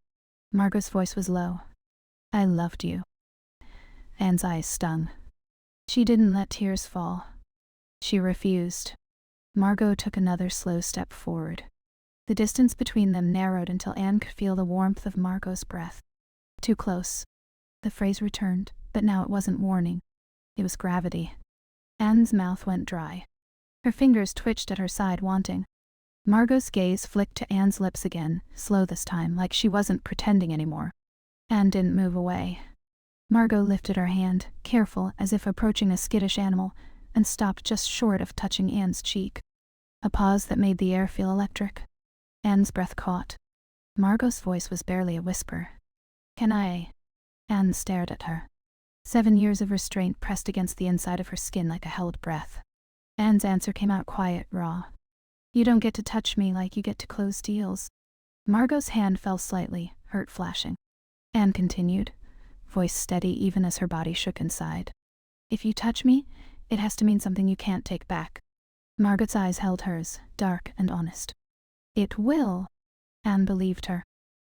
Margot's voice was low. "I loved you." Anne's eyes stung. She didn't let tears fall. She refused. Margot took another slow step forward. The distance between them narrowed until Anne could feel the warmth of Margot's breath. Too close. The phrase returned, but now it wasn't warning. It was gravity. Anne's mouth went dry. Her fingers twitched at her side, wanting. Margot's gaze flicked to Anne's lips again, slow this time, like she wasn't pretending anymore. Anne didn't move away. Margot lifted her hand, careful as if approaching a skittish animal, and stopped just short of touching Anne's cheek. A pause that made the air feel electric. Anne's breath caught. Margot's voice was barely a whisper. "Can I?" Anne stared at her. 7 years of restraint pressed against the inside of her skin like a held breath. Anne's answer came out quiet, raw. "You don't get to touch me like you get to close deals." Margot's hand fell slightly, hurt flashing. Anne continued, voice steady even as her body shook inside. "If you touch me, it has to mean something you can't take back." Margot's eyes held hers, dark and honest. "It will." Anne believed her.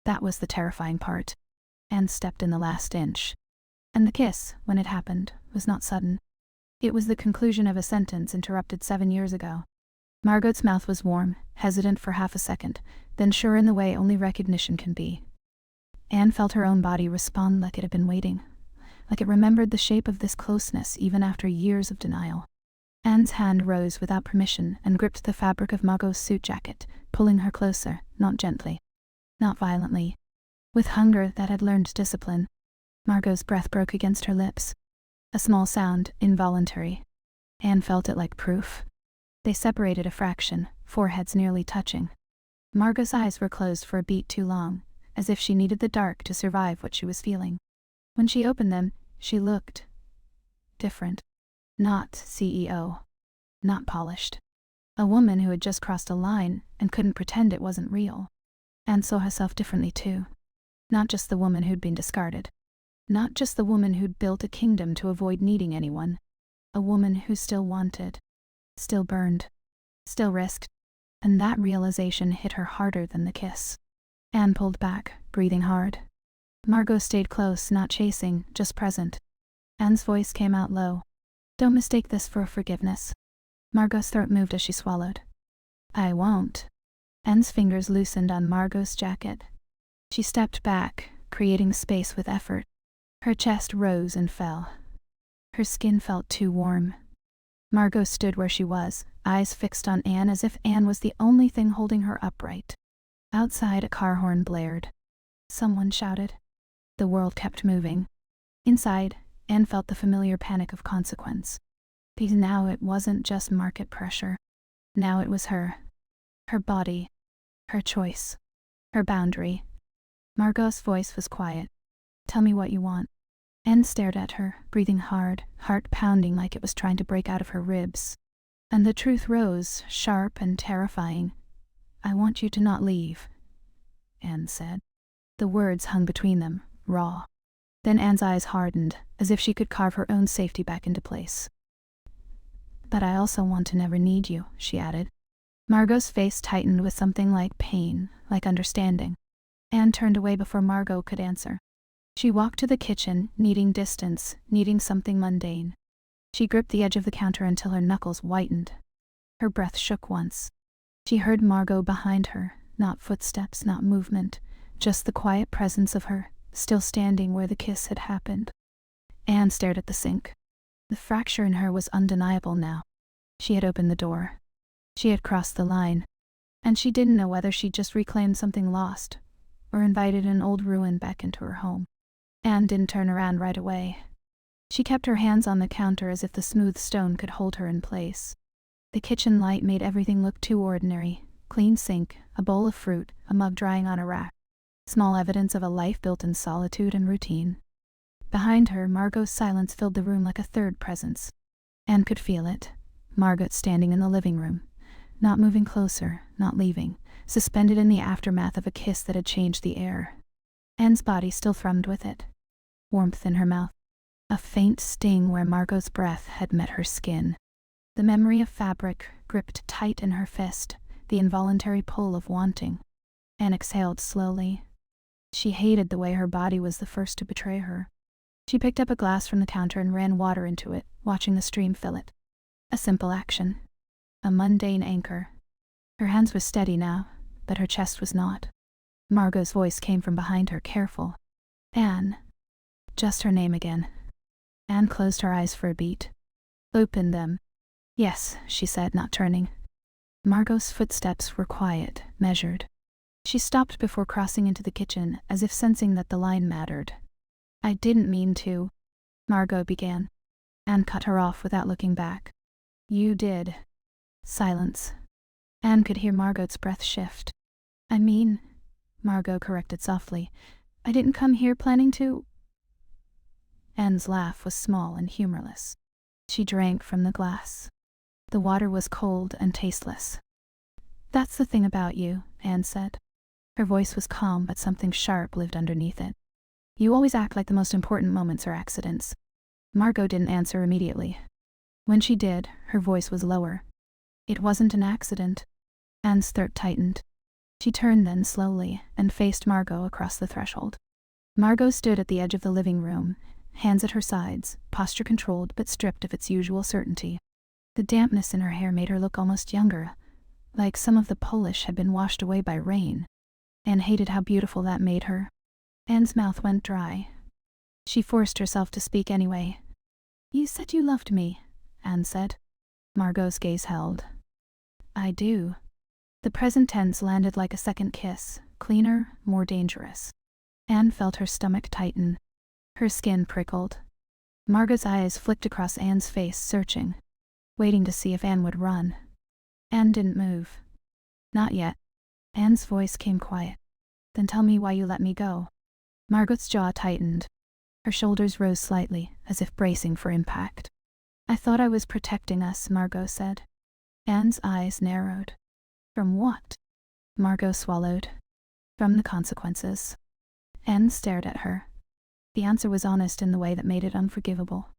That was the terrifying part. Anne stepped in the last inch. And the kiss, when it happened, was not sudden. It was the conclusion of a sentence interrupted 7 years ago. Margot's mouth was warm, hesitant for half a second, then sure in the way only recognition can be. Anne felt her own body respond like it had been waiting, like it remembered the shape of this closeness even after years of denial. Anne's hand rose without permission and gripped the fabric of Margot's suit jacket, pulling her closer, not gently, not violently. With hunger that had learned discipline. Margot's breath broke against her lips. A small sound, involuntary. Anne felt it like proof. They separated a fraction, foreheads nearly touching. Margot's eyes were closed for a beat too long, as if she needed the dark to survive what she was feeling. When she opened them, she looked different. Not CEO. Not polished. A woman who had just crossed a line and couldn't pretend it wasn't real. Anne saw herself differently too. Not just the woman who'd been discarded. Not just the woman who'd built a kingdom to avoid needing anyone. A woman who still wanted. Still burned. Still risked. And that realization hit her harder than the kiss. Anne pulled back, breathing hard. Margot stayed close, not chasing, just present. Anne's voice came out low. "Don't mistake this for forgiveness." Margot's throat moved as she swallowed. "I won't." Anne's fingers loosened on Margot's jacket. She stepped back, creating space with effort. Her chest rose and fell. Her skin felt too warm. Margot stood where she was, eyes fixed on Anne as if Anne was the only thing holding her upright. Outside, a car horn blared. Someone shouted. The world kept moving. Inside, Anne felt the familiar panic of consequence. Because now it wasn't just market pressure. Now it was her. Her body. Her choice. Her boundary. Margot's voice was quiet. "Tell me what you want." Anne stared at her, breathing hard, heart pounding like it was trying to break out of her ribs. And the truth rose, sharp and terrifying. "I want you to not leave," Anne said. The words hung between them, raw. Then Anne's eyes hardened, as if she could carve her own safety back into place. "But I also want to never need you," she added. Margot's face tightened with something like pain, like understanding. Anne turned away before Margot could answer. She walked to the kitchen, needing distance, needing something mundane. She gripped the edge of the counter until her knuckles whitened. Her breath shook once. She heard Margot behind her, not footsteps, not movement, just the quiet presence of her, still standing where the kiss had happened. Anne stared at the sink. The fracture in her was undeniable now. She had opened the door. She had crossed the line. And she didn't know whether she'd just reclaimed something lost, or invited an old ruin back into her home. Anne didn't turn around right away. She kept her hands on the counter as if the smooth stone could hold her in place. The kitchen light made everything look too ordinary. Clean sink, a bowl of fruit, a mug drying on a rack. Small evidence of a life built in solitude and routine. Behind her, Margot's silence filled the room like a third presence. Anne could feel it. Margot standing in the living room. Not moving closer, not leaving, suspended in the aftermath of a kiss that had changed the air. Anne's body still thrummed with it. Warmth in her mouth. A faint sting where Margot's breath had met her skin. The memory of fabric gripped tight in her fist, the involuntary pull of wanting. Anne exhaled slowly. She hated the way her body was the first to betray her. She picked up a glass from the counter and ran water into it, watching the stream fill it. A simple action. A mundane anchor. Her hands were steady now, but her chest was not. Margot's voice came from behind her, careful. Anne. Just her name again. Anne closed her eyes for a beat. Opened them. Yes, she said, not turning. Margot's footsteps were quiet, measured. She stopped before crossing into the kitchen, as if sensing that the line mattered. I didn't mean to, Margot began. Anne cut her off without looking back. You did. Silence. Anne could hear Margot's breath shift. I mean, Margot corrected softly, I didn't come here planning to. Anne's laugh was small and humorless. She drank from the glass. The water was cold and tasteless. That's the thing about you, Anne said. Her voice was calm, but something sharp lived underneath it. You always act like the most important moments are accidents. Margot didn't answer immediately. When she did, her voice was lower. It wasn't an accident. Anne's throat tightened. She turned then slowly and faced Margot across the threshold. Margot stood at the edge of the living room, hands at her sides, posture controlled but stripped of its usual certainty. The dampness in her hair made her look almost younger, like some of the polish had been washed away by rain. Anne hated how beautiful that made her. Anne's mouth went dry. She forced herself to speak anyway. You said you loved me, Anne said. Margot's gaze held. I do. The present tense landed like a second kiss, cleaner, more dangerous. Anne felt her stomach tighten. Her skin prickled. Margot's eyes flicked across Anne's face, searching, waiting to see if Anne would run. Anne didn't move. Not yet. Anne's voice came quiet. Then tell me why you let me go. Margot's jaw tightened. Her shoulders rose slightly, as if bracing for impact. I thought I was protecting us, Margot said. Anne's eyes narrowed. From what? Margot swallowed. From the consequences. Anne stared at her. The answer was honest in the way that made it unforgivable.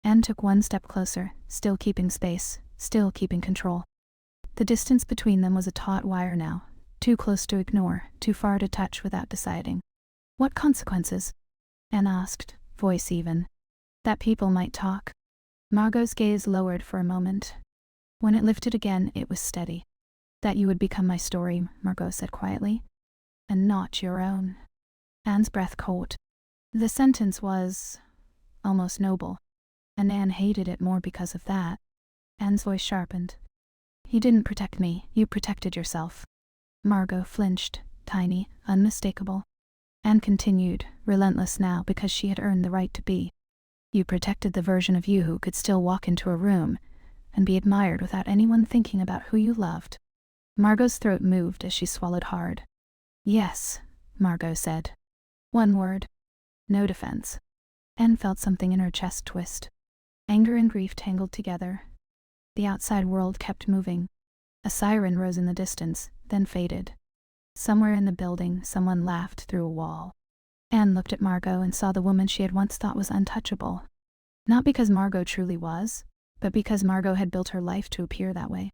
Anne took one step closer, still keeping space, still keeping control. The distance between them was a taut wire now, too close to ignore, too far to touch without deciding. What consequences? Anne asked, voice even. That people might talk. Margot's gaze lowered for a moment. When it lifted again, it was steady. That you would become my story, Margot said quietly. And not your own. Anne's breath caught. The sentence was almost noble, and Anne hated it more because of that. Anne's voice sharpened. You didn't protect me, you protected yourself. Margot flinched, tiny, unmistakable. Anne continued, relentless now because she had earned the right to be. You protected the version of you who could still walk into a room and be admired without anyone thinking about who you loved. Margot's throat moved as she swallowed hard. Yes, Margot said. One word. No defense. Anne felt something in her chest twist. Anger and grief tangled together. The outside world kept moving. A siren rose in the distance, then faded. Somewhere in the building, someone laughed through a wall. Anne looked at Margot and saw the woman she had once thought was untouchable. Not because Margot truly was, but because Margot had built her life to appear that way.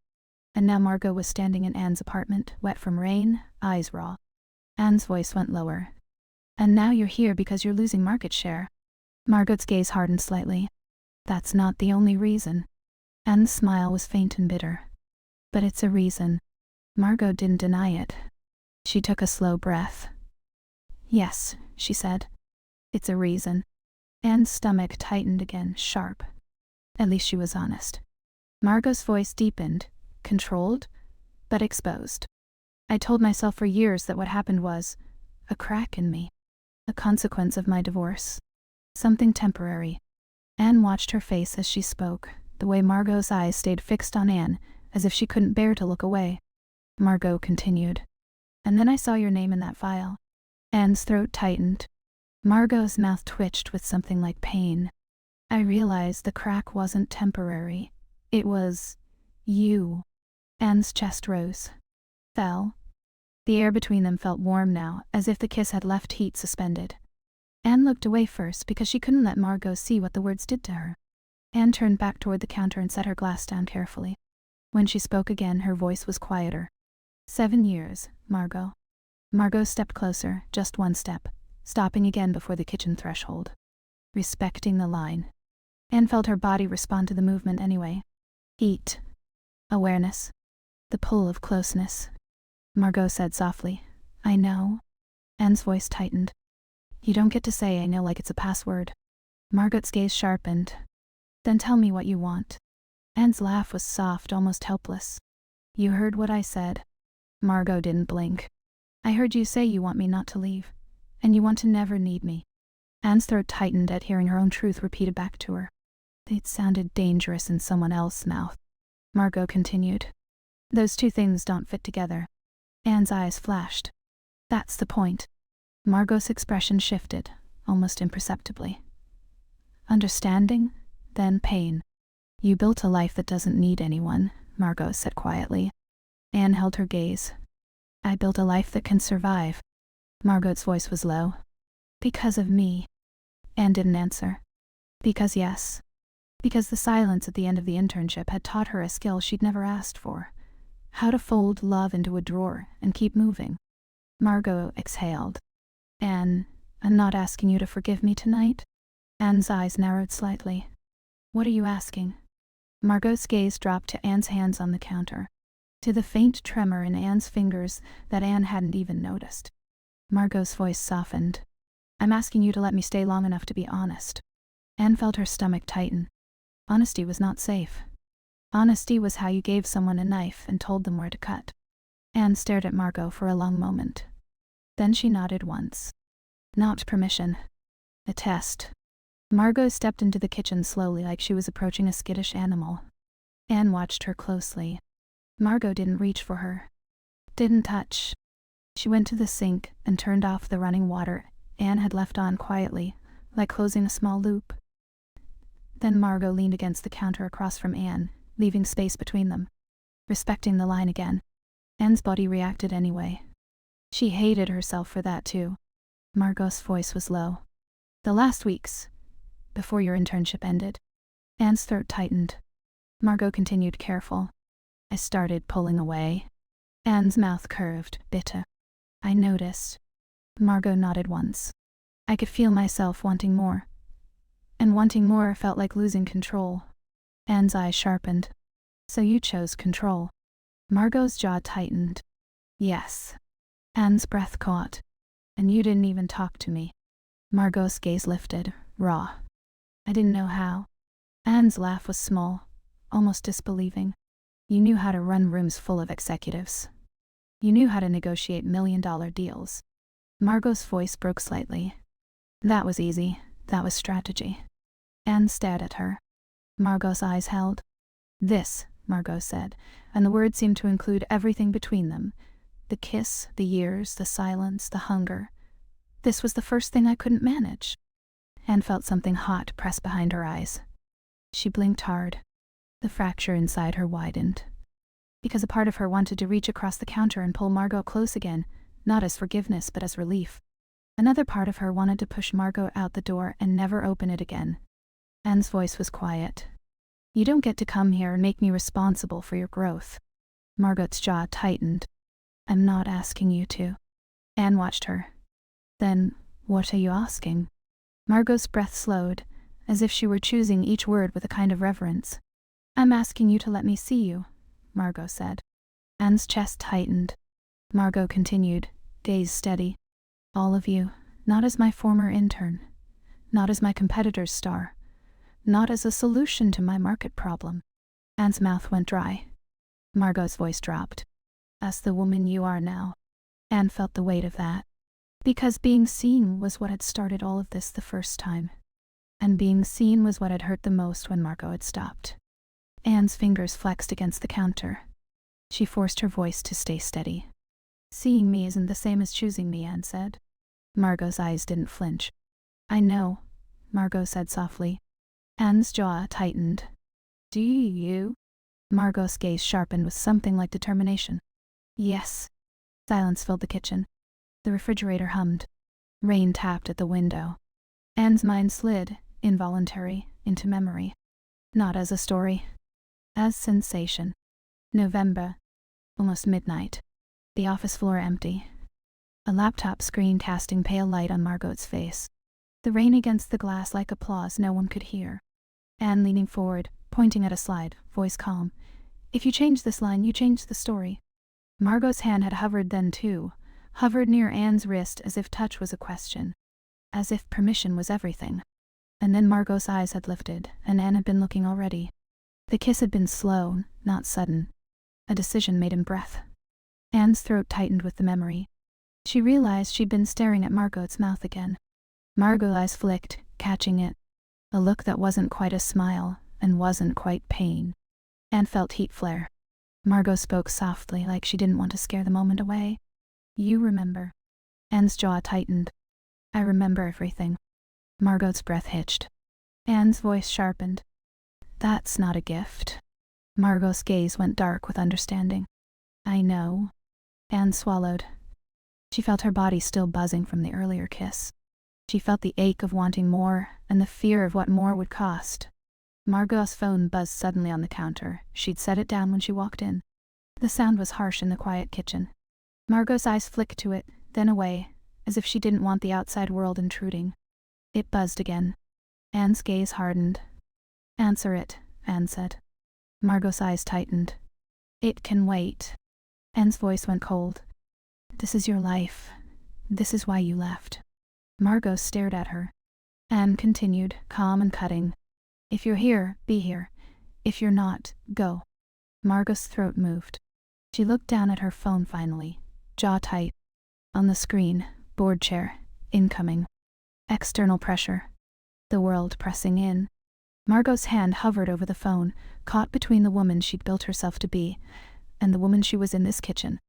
And now Margot was standing in Anne's apartment, wet from rain, eyes raw. Anne's voice went lower. And now you're here because you're losing market share. Margot's gaze hardened slightly. That's not the only reason. Anne's smile was faint and bitter. But it's a reason. Margot didn't deny it. She took a slow breath. Yes, she said. It's a reason. Anne's stomach tightened again, sharp. At least she was honest. Margot's voice deepened, controlled, but exposed. I told myself for years that what happened was a crack in me, a consequence of my divorce. Something temporary. Anne watched her face as she spoke, the way Margot's eyes stayed fixed on Anne, as if she couldn't bear to look away. Margot continued. And then I saw your name in that file. Anne's throat tightened. Margot's mouth twitched with something like pain. I realized the crack wasn't temporary. It was you. Anne's chest rose. Fell. The air between them felt warm now, as if the kiss had left heat suspended. Anne looked away first because she couldn't let Margot see what the words did to her. Anne turned back toward the counter and set her glass down carefully. When she spoke again, her voice was quieter. 7 years, Margot. Margot stepped closer, just one step, stopping again before the kitchen threshold. Respecting the line. Anne felt her body respond to the movement anyway. Heat. Awareness. The pull of closeness. Margot said softly, I know. Anne's voice tightened. You don't get to say I know like it's a password. Margot's gaze sharpened. Then tell me what you want. Anne's laugh was soft, almost helpless. You heard what I said. Margot didn't blink. I heard you say you want me not to leave, and you want to never need me. Anne's throat tightened at hearing her own truth repeated back to her. It sounded dangerous in someone else's mouth. Margot continued. Those two things don't fit together. Anne's eyes flashed. That's the point. Margot's expression shifted, almost imperceptibly. Understanding, then pain. You built a life that doesn't need anyone, Margot said quietly. Anne held her gaze. I built a life that can survive. Margot's voice was low. Because of me. Anne didn't answer. Because yes. Because the silence at the end of the internship had taught her a skill she'd never asked for. How to fold love into a drawer and keep moving. Margot exhaled. Anne, I'm not asking you to forgive me tonight. Anne's eyes narrowed slightly. What are you asking? Margot's gaze dropped to Anne's hands on the counter, to the faint tremor in Anne's fingers that Anne hadn't even noticed. Margot's voice softened. I'm asking you to let me stay long enough to be honest. Anne felt her stomach tighten. Honesty was not safe. Honesty was how you gave someone a knife and told them where to cut. Anne stared at Margot for a long moment. Then she nodded once. Not permission. A test. Margot stepped into the kitchen slowly like she was approaching a skittish animal. Anne watched her closely. Margot didn't reach for her. Didn't touch. She went to the sink and turned off the running water Anne had left on quietly, like closing a small loop. Then Margot leaned against the counter across from Anne, leaving space between them. Respecting the line again. Anne's body reacted anyway. She hated herself for that too. Margot's voice was low. The last weeks, before your internship ended. Anne's throat tightened. Margot continued, careful. I started pulling away. Anne's mouth curved, bitter. I noticed. Margot nodded once. I could feel myself wanting more. And wanting more felt like losing control. Anne's eyes sharpened. So you chose control. Margot's jaw tightened. Yes. Anne's breath caught. And you didn't even talk to me. Margot's gaze lifted, raw. I didn't know how. Anne's laugh was small, almost disbelieving. You knew how to run rooms full of executives. You knew how to negotiate million-dollar deals. Margot's voice broke slightly. That was easy. That was strategy. Anne stared at her. Margot's eyes held. This, Margot said, and the word seemed to include everything between them. The kiss, the years, the silence, the hunger. This was the first thing I couldn't manage. Anne felt something hot press behind her eyes. She blinked hard. The fracture inside her widened. Because a part of her wanted to reach across the counter and pull Margot close again, not as forgiveness but as relief. Another part of her wanted to push Margot out the door and never open it again. Anne's voice was quiet. You don't get to come here and make me responsible for your growth. Margot's jaw tightened. I'm not asking you to. Anne watched her. Then, what are you asking? Margot's breath slowed, as if she were choosing each word with a kind of reverence. I'm asking you to let me see you, Margot said. Anne's chest tightened. Margot continued, gaze steady. All of you, not as my former intern, not as my competitor's star, not as a solution to my market problem. Anne's mouth went dry. Margot's voice dropped. As the woman you are now. Anne felt the weight of that. Because being seen was what had started all of this the first time. And being seen was what had hurt the most when Margot had stopped. Anne's fingers flexed against the counter. She forced her voice to stay steady. Seeing me isn't the same as choosing me, Anne said. Margot's eyes didn't flinch. I know, Margot said softly. Anne's jaw tightened. Do you? Margot's gaze sharpened with something like determination. Yes. Silence filled the kitchen. The refrigerator hummed. Rain tapped at the window. Anne's mind slid, involuntary, into memory. Not as a story. As sensation. November. Almost midnight. The office floor empty. A laptop screen casting pale light on Margot's face. The rain against the glass like applause no one could hear. Anne leaning forward, pointing at a slide, voice calm. If you change this line, you change the story. Margot's hand had hovered then too, hovered near Anne's wrist as if touch was a question. As if permission was everything. And then Margot's eyes had lifted, and Anne had been looking already. The kiss had been slow, not sudden. A decision made in breath. Anne's throat tightened with the memory. She realized she'd been staring at Margot's mouth again. Margot's eyes flicked, catching it. A look that wasn't quite a smile, and wasn't quite pain. Anne felt heat flare. Margot spoke softly, like she didn't want to scare the moment away. You remember. Anne's jaw tightened. I remember everything. Margot's breath hitched. Anne's voice sharpened. That's not a gift. Margot's gaze went dark with understanding. I know. Anne swallowed. She felt her body still buzzing from the earlier kiss. She felt the ache of wanting more, and the fear of what more would cost. Margot's phone buzzed suddenly on the counter. She'd set it down when she walked in. The sound was harsh in the quiet kitchen. Margot's eyes flicked to it, then away, as if she didn't want the outside world intruding. It buzzed again. Anne's gaze hardened. Answer it, Anne said. Margot's eyes tightened. It can wait. Anne's voice went cold. This is your life. This is why you left. Margot stared at her. Anne continued, calm and cutting. If you're here, be here. If you're not, go. Margot's throat moved. She looked down at her phone finally, jaw tight. On the screen, board chair, incoming. External pressure. The world pressing in. Margot's hand hovered over the phone, caught between the woman she'd built herself to be, and the woman she was in this kitchen.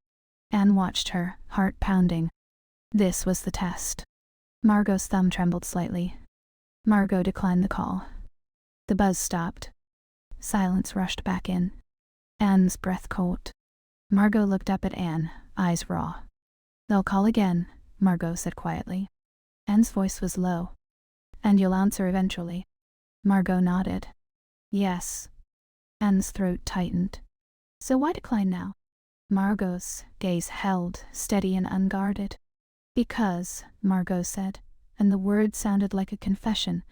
Anne watched her, heart pounding. This was the test. Margot's thumb trembled slightly. Margot declined the call. The buzz stopped. Silence rushed back in. Anne's breath caught. Margot looked up at Anne, eyes raw. They'll call again, Margot said quietly. Anne's voice was low. And you'll answer eventually. Margot nodded. Yes. Anne's throat tightened. So why decline now? Margot's gaze held, steady and unguarded. Because, Margot said, and the words sounded like a confession,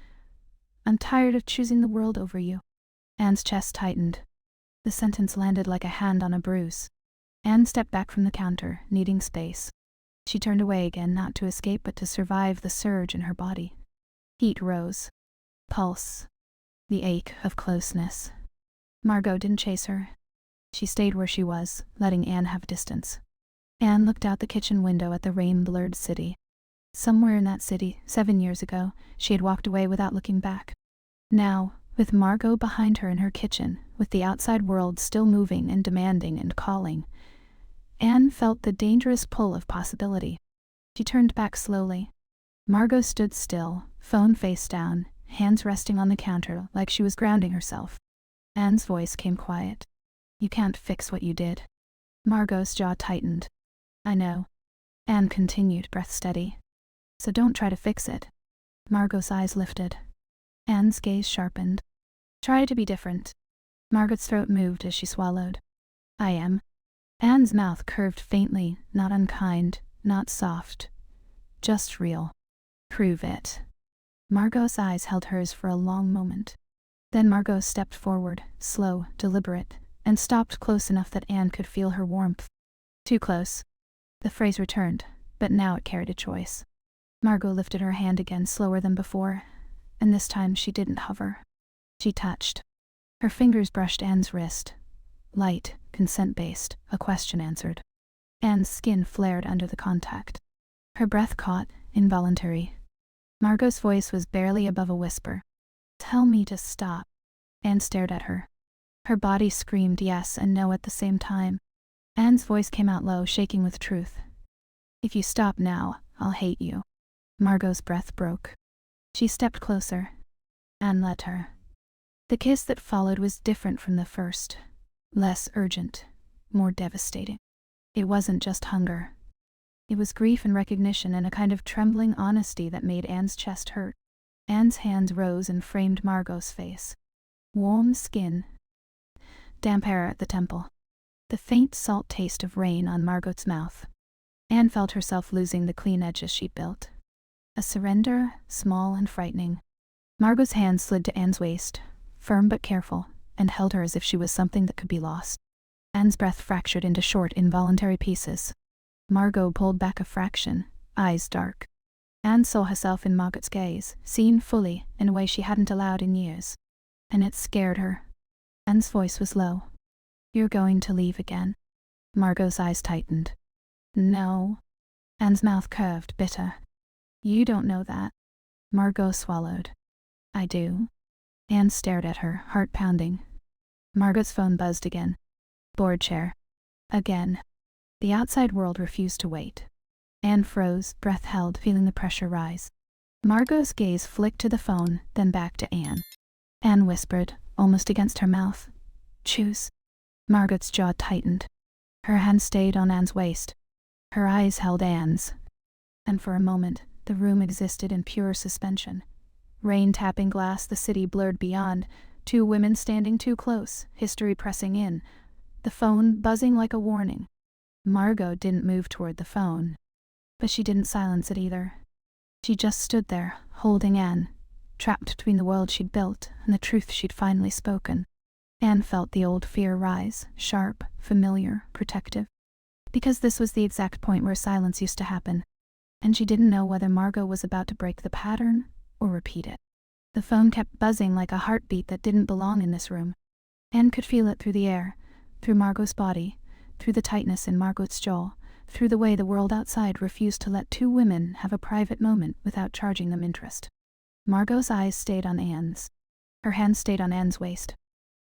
I'm tired of choosing the world over you. Anne's chest tightened. The sentence landed like a hand on a bruise. Anne stepped back from the counter, needing space. She turned away again, not to escape but to survive the surge in her body. Heat rose. Pulse. The ache of closeness. Margot didn't chase her. She stayed where she was, letting Anne have distance. Anne looked out the kitchen window at the rain-blurred city. Somewhere in that city, 7 years ago, she had walked away without looking back. Now, with Margot behind her in her kitchen, with the outside world still moving and demanding and calling, Anne felt the dangerous pull of possibility. She turned back slowly. Margot stood still, phone face down, hands resting on the counter like she was grounding herself. Anne's voice came quiet. You can't fix what you did. Margot's jaw tightened. I know. Anne continued, breath steady. So don't try to fix it. Margot's eyes lifted. Anne's gaze sharpened. Try to be different. Margot's throat moved as she swallowed. I am. Anne's mouth curved faintly, not unkind, not soft. Just real. Prove it. Margot's eyes held hers for a long moment. Then Margot stepped forward, slow, deliberate, and stopped close enough that Anne could feel her warmth. Too close. The phrase returned, but now it carried a choice. Margot lifted her hand again, slower than before, and this time she didn't hover. She touched. Her fingers brushed Anne's wrist. Light, consent-based, a question answered. Anne's skin flared under the contact. Her breath caught, involuntary. Margot's voice was barely above a whisper. "Tell me to stop." Anne stared at her. Her body screamed yes and no at the same time. Anne's voice came out low, shaking with truth. "If you stop now, I'll hate you." Margot's breath broke. She stepped closer. Anne let her. The kiss that followed was different from the first. Less urgent, more devastating. It wasn't just hunger. It was grief and recognition and a kind of trembling honesty that made Anne's chest hurt. Anne's hands rose and framed Margot's face. Warm skin. Damp air at the temple. The faint salt taste of rain on Margot's mouth. Anne felt herself losing the clean edges she'd built. A surrender, small and frightening. Margot's hand slid to Anne's waist, firm but careful, and held her as if she was something that could be lost. Anne's breath fractured into short, involuntary pieces. Margot pulled back a fraction, eyes dark. Anne saw herself in Margot's gaze, seen fully, in a way she hadn't allowed in years. And it scared her. Anne's voice was low. "You're going to leave again." Margot's eyes tightened. "No." Anne's mouth curved, bitter. "You don't know that." Margot swallowed. "I do." Anne stared at her, heart pounding. Margot's phone buzzed again. Board chair. Again. The outside world refused to wait. Anne froze, breath held, feeling the pressure rise. Margot's gaze flicked to the phone, then back to Anne. Anne whispered, almost against her mouth, "Choose." Margot's jaw tightened. Her hand stayed on Anne's waist. Her eyes held Anne's. And for a moment, the room existed in pure suspension. Rain tapping glass, the city blurred beyond, two women standing too close, history pressing in, the phone buzzing like a warning. Margot didn't move toward the phone. But she didn't silence it either. She just stood there, holding Anne, trapped between the world she'd built and the truth she'd finally spoken. Anne felt the old fear rise, sharp, familiar, protective. Because this was the exact point where silence used to happen, and she didn't know whether Margot was about to break the pattern or repeat it. The phone kept buzzing like a heartbeat that didn't belong in this room. Anne could feel it through the air, through Margot's body, through the tightness in Margot's jaw, through the way the world outside refused to let two women have a private moment without charging them interest. Margot's eyes stayed on Anne's. Her hand stayed on Anne's waist.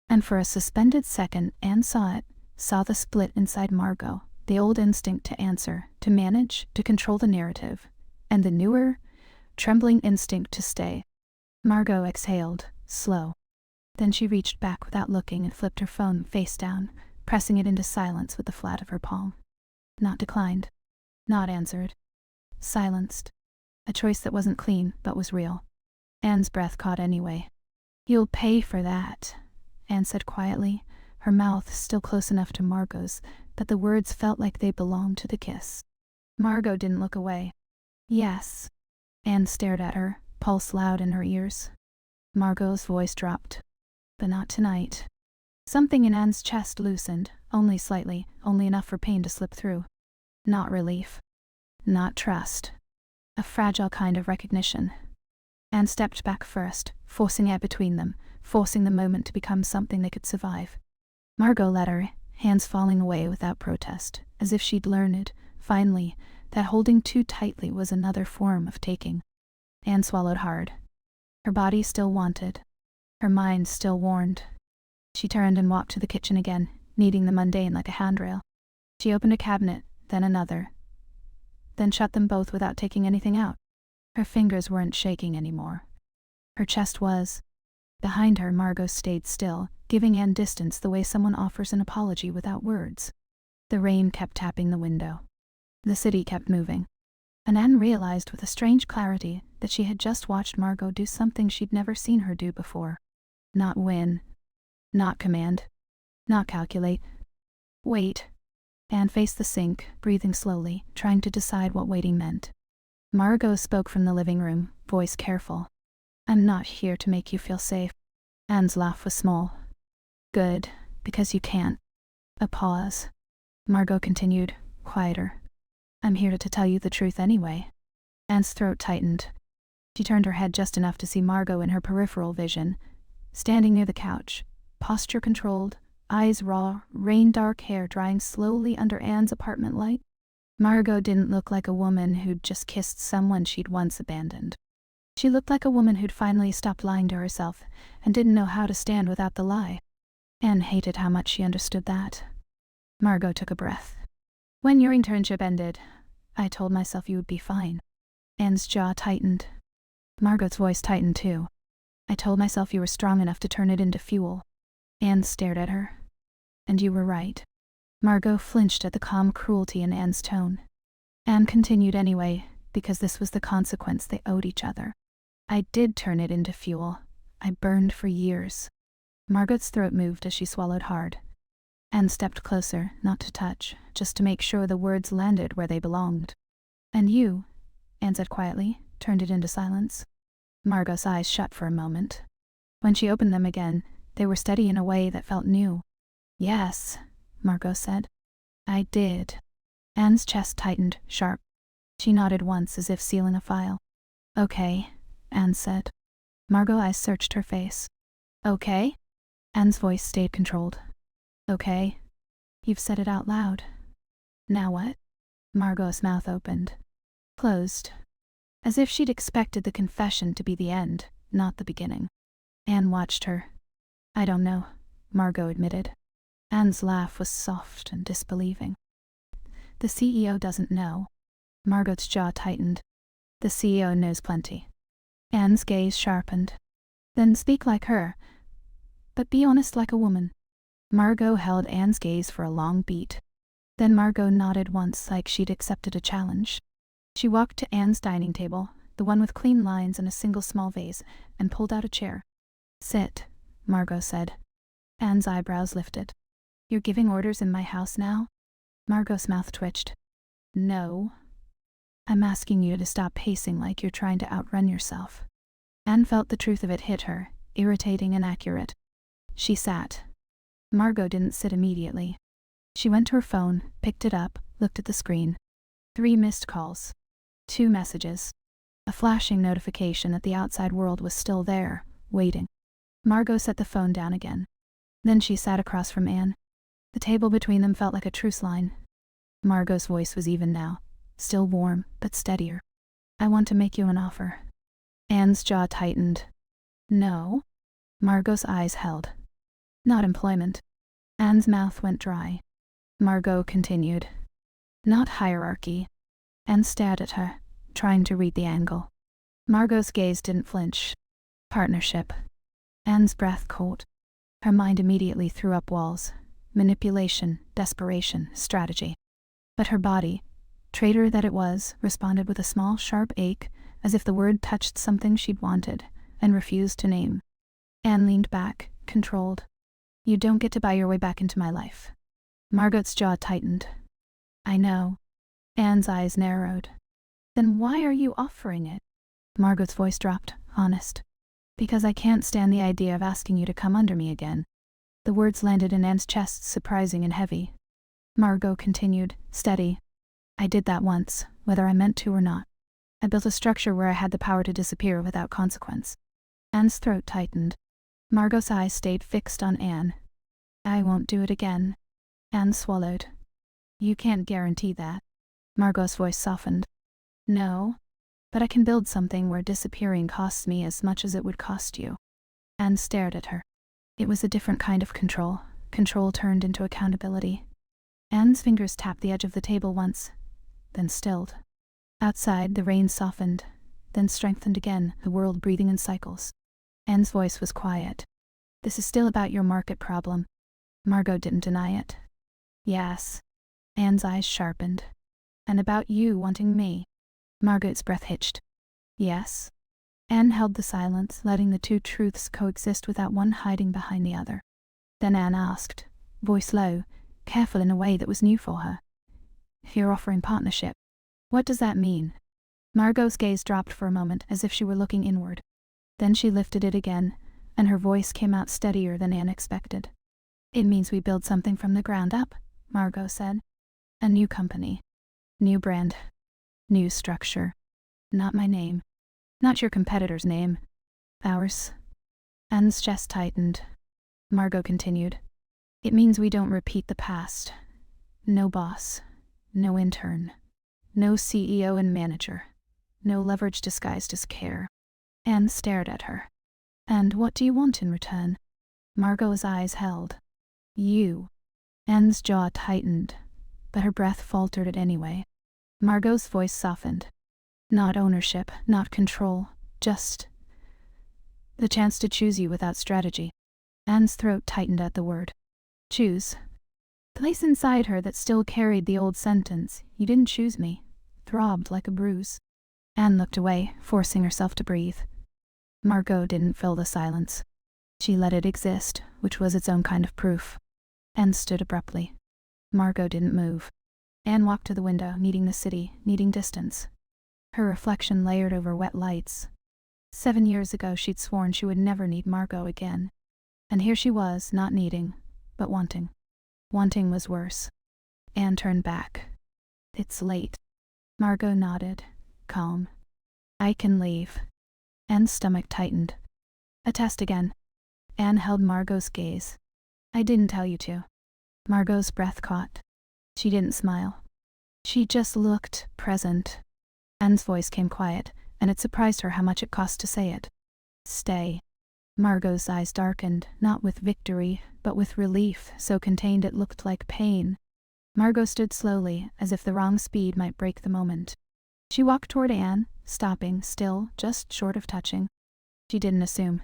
And for a suspended second, Anne saw it, saw the split inside Margot, the old instinct to answer, to manage, to control the narrative, and the newer, trembling instinct to stay. Margot exhaled, slow. Then she reached back without looking and flipped her phone face down, pressing it into silence with the flat of her palm. Not declined. Not answered. Silenced. A choice that wasn't clean, but was real. Anne's breath caught anyway. "You'll pay for that," Anne said quietly, her mouth still close enough to Margot's that the words felt like they belonged to the kiss. Margot didn't look away. "Yes." Anne stared at her, pulse loud in her ears. Margot's voice dropped. "But not tonight." Something in Anne's chest loosened, only slightly, only enough for pain to slip through. Not relief. Not trust. A fragile kind of recognition. Anne stepped back first, forcing air between them, forcing the moment to become something they could survive. Margot let her, hands falling away without protest, as if she'd learned, finally, that holding too tightly was another form of taking. Anne swallowed hard. Her body still wanted. Her mind still warned. She turned and walked to the kitchen again, kneading the mundane like a handrail. She opened a cabinet, then another, then shut them both without taking anything out. Her fingers weren't shaking anymore. Her chest was. Behind her, Margot stayed still, giving Anne distance the way someone offers an apology without words. The rain kept tapping the window. The city kept moving. And Anne realized with a strange clarity that she had just watched Margot do something she'd never seen her do before. Not win. Not command. Not calculate. Wait. Anne faced the sink, breathing slowly, trying to decide what waiting meant. Margot spoke from the living room, voice careful. "I'm not here to make you feel safe." Anne's laugh was small. "Good, because you can't." A pause. Margot continued, quieter. "I'm here to tell you the truth anyway." Anne's throat tightened. She turned her head just enough to see Margot in her peripheral vision, standing near the couch, posture controlled, eyes raw, rain-dark hair drying slowly under Anne's apartment light. Margot didn't look like a woman who'd just kissed someone she'd once abandoned. She looked like a woman who'd finally stopped lying to herself and didn't know how to stand without the lie. Anne hated how much she understood that. Margot took a breath. When your internship ended, I told myself you would be fine. Anne's jaw tightened. Margot's voice tightened too. I told myself you were strong enough to turn it into fuel. Anne stared at her. And you were right. Margot flinched at the calm cruelty in Anne's tone. Anne continued anyway, because this was the consequence they owed each other. I did turn it into fuel. I burned for years. Margot's throat moved as she swallowed hard. Anne stepped closer, not to touch, just to make sure the words landed where they belonged. And you, Anne said quietly, turned it into silence. Margot's eyes shut for a moment. When she opened them again, they were steady in a way that felt new. Yes, Margot said. I did. Anne's chest tightened, sharp. She nodded once as if sealing a file. Okay, Anne said. Margot's eyes searched her face. Okay? Anne's voice stayed controlled. Okay. You've said it out loud. Now what? Margot's mouth opened. Closed. As if she'd expected the confession to be the end, not the beginning. Anne watched her. I don't know, Margot admitted. Anne's laugh was soft and disbelieving. The CEO doesn't know. Margot's jaw tightened. The CEO knows plenty. Anne's gaze sharpened. Then speak like her, but be honest like a woman. Margot held Anne's gaze for a long beat. Then Margot nodded once like she'd accepted a challenge. She walked to Anne's dining table, the one with clean lines and a single small vase, and pulled out a chair. Sit, Margot said. Anne's eyebrows lifted. You're giving orders in my house now? Margot's mouth twitched. No. I'm asking you to stop pacing like you're trying to outrun yourself. Anne felt the truth of it hit her, irritating and accurate. She sat. Margot didn't sit immediately. She went to her phone, picked it up, looked at the screen. 3 missed calls. 2 messages. A flashing notification that the outside world was still there, waiting. Margot set the phone down again. Then she sat across from Anne. The table between them felt like a truce line. Margot's voice was even now, still warm, but steadier. I want to make you an offer. Anne's jaw tightened. No. Margot's eyes held. Not employment. Anne's mouth went dry. Margot continued. Not hierarchy. Anne stared at her, trying to read the angle. Margot's gaze didn't flinch. Partnership. Anne's breath caught. Her mind immediately threw up walls. Manipulation, desperation, strategy. But her body, traitor that it was, responded with a small, sharp ache, as if the word touched something she'd wanted, and refused to name. Anne leaned back, controlled. You don't get to buy your way back into my life. Margot's jaw tightened. I know. Anne's eyes narrowed. Then why are you offering it? Margot's voice dropped, honest. Because I can't stand the idea of asking you to come under me again. The words landed in Anne's chest, surprising and heavy. Margot continued, steady. I did that once, whether I meant to or not. I built a structure where I had the power to disappear without consequence. Anne's throat tightened. Margot's eyes stayed fixed on Anne. I won't do it again. Anne swallowed. You can't guarantee that. Margot's voice softened. No, but I can build something where disappearing costs me as much as it would cost you. Anne stared at her. It was a different kind of control turned into accountability. Anne's fingers tapped the edge of the table once, then stilled. Outside, the rain softened, then strengthened again, the world breathing in cycles. Anne's voice was quiet. This is still about your market problem. Margot didn't deny it. Yes. Anne's eyes sharpened. And about you wanting me. Margot's breath hitched. Yes. Anne held the silence, letting the 2 truths coexist without one hiding behind the other. Then Anne asked, voice low, careful in a way that was new for her. If you're offering partnership, what does that mean? Margot's gaze dropped for a moment as if she were looking inward. Then she lifted it again, and her voice came out steadier than Anne expected. It means we build something from the ground up, Margot said. A new company. New brand. New structure. Not my name. Not your competitor's name. Ours. Anne's chest tightened. Margot continued. It means we don't repeat the past. No boss. No intern. No CEO and manager. No leverage disguised as care. Anne stared at her. And what do you want in return? Margot's eyes held. You. Anne's jaw tightened, but her breath faltered it anyway. Margot's voice softened. Not ownership, not control, just the chance to choose you without strategy. Anne's throat tightened at the word. Choose. The place inside her that still carried the old sentence, you didn't choose me, throbbed like a bruise. Anne looked away, forcing herself to breathe. Margot didn't fill the silence. She let it exist, which was its own kind of proof. Anne stood abruptly. Margot didn't move. Anne walked to the window, needing the city, needing distance. Her reflection layered over wet lights. 7 years ago she'd sworn she would never need Margot again. And here she was, not needing, but wanting. Wanting was worse. Anne turned back. It's late. Margot nodded, calm. I can leave. Anne's stomach tightened. A test again. Anne held Margot's gaze. I didn't tell you to. Margot's breath caught. She didn't smile. She just looked present. Anne's voice came quiet, and it surprised her how much it cost to say it. Stay. Margot's eyes darkened, not with victory, but with relief, so contained it looked like pain. Margot stood slowly, as if the wrong speed might break the moment. She walked toward Anne, stopping, still, just short of touching. She didn't assume.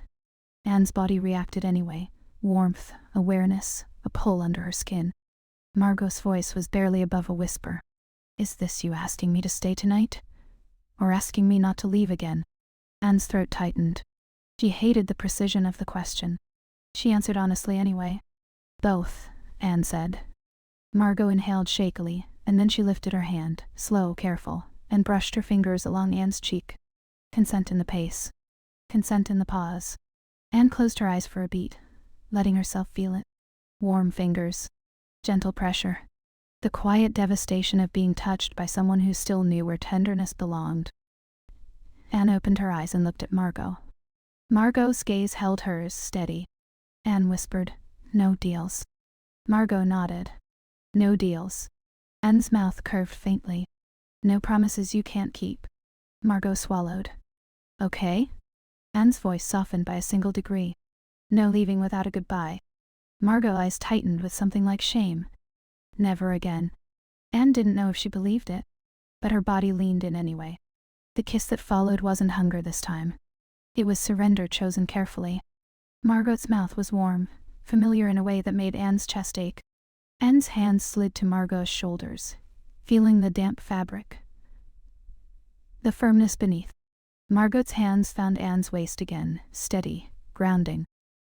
Anne's body reacted anyway. Warmth, awareness, a pull under her skin. Margot's voice was barely above a whisper. Is this you asking me to stay tonight? Or asking me not to leave again? Anne's throat tightened. She hated the precision of the question. She answered honestly anyway. Both, Anne said. Margot inhaled shakily, and then she lifted her hand, slow, careful, and brushed her fingers along Anne's cheek. Consent in the pace. Consent in the pause. Anne closed her eyes for a beat, letting herself feel it. Warm fingers. Gentle pressure. The quiet devastation of being touched by someone who still knew where tenderness belonged. Anne opened her eyes and looked at Margot. Margot's gaze held hers, steady. Anne whispered, No deals. Margot nodded. No deals. Anne's mouth curved faintly. No promises you can't keep. Margot swallowed. Okay? Anne's voice softened by a single degree. No leaving without a goodbye. Margot's eyes tightened with something like shame. Never again. Anne didn't know if she believed it, but her body leaned in anyway. The kiss that followed wasn't hunger this time. It was surrender chosen carefully. Margot's mouth was warm, familiar in a way that made Anne's chest ache. Anne's hands slid to Margot's shoulders, feeling the damp fabric. The firmness beneath. Margot's hands found Anne's waist again, steady, grounding.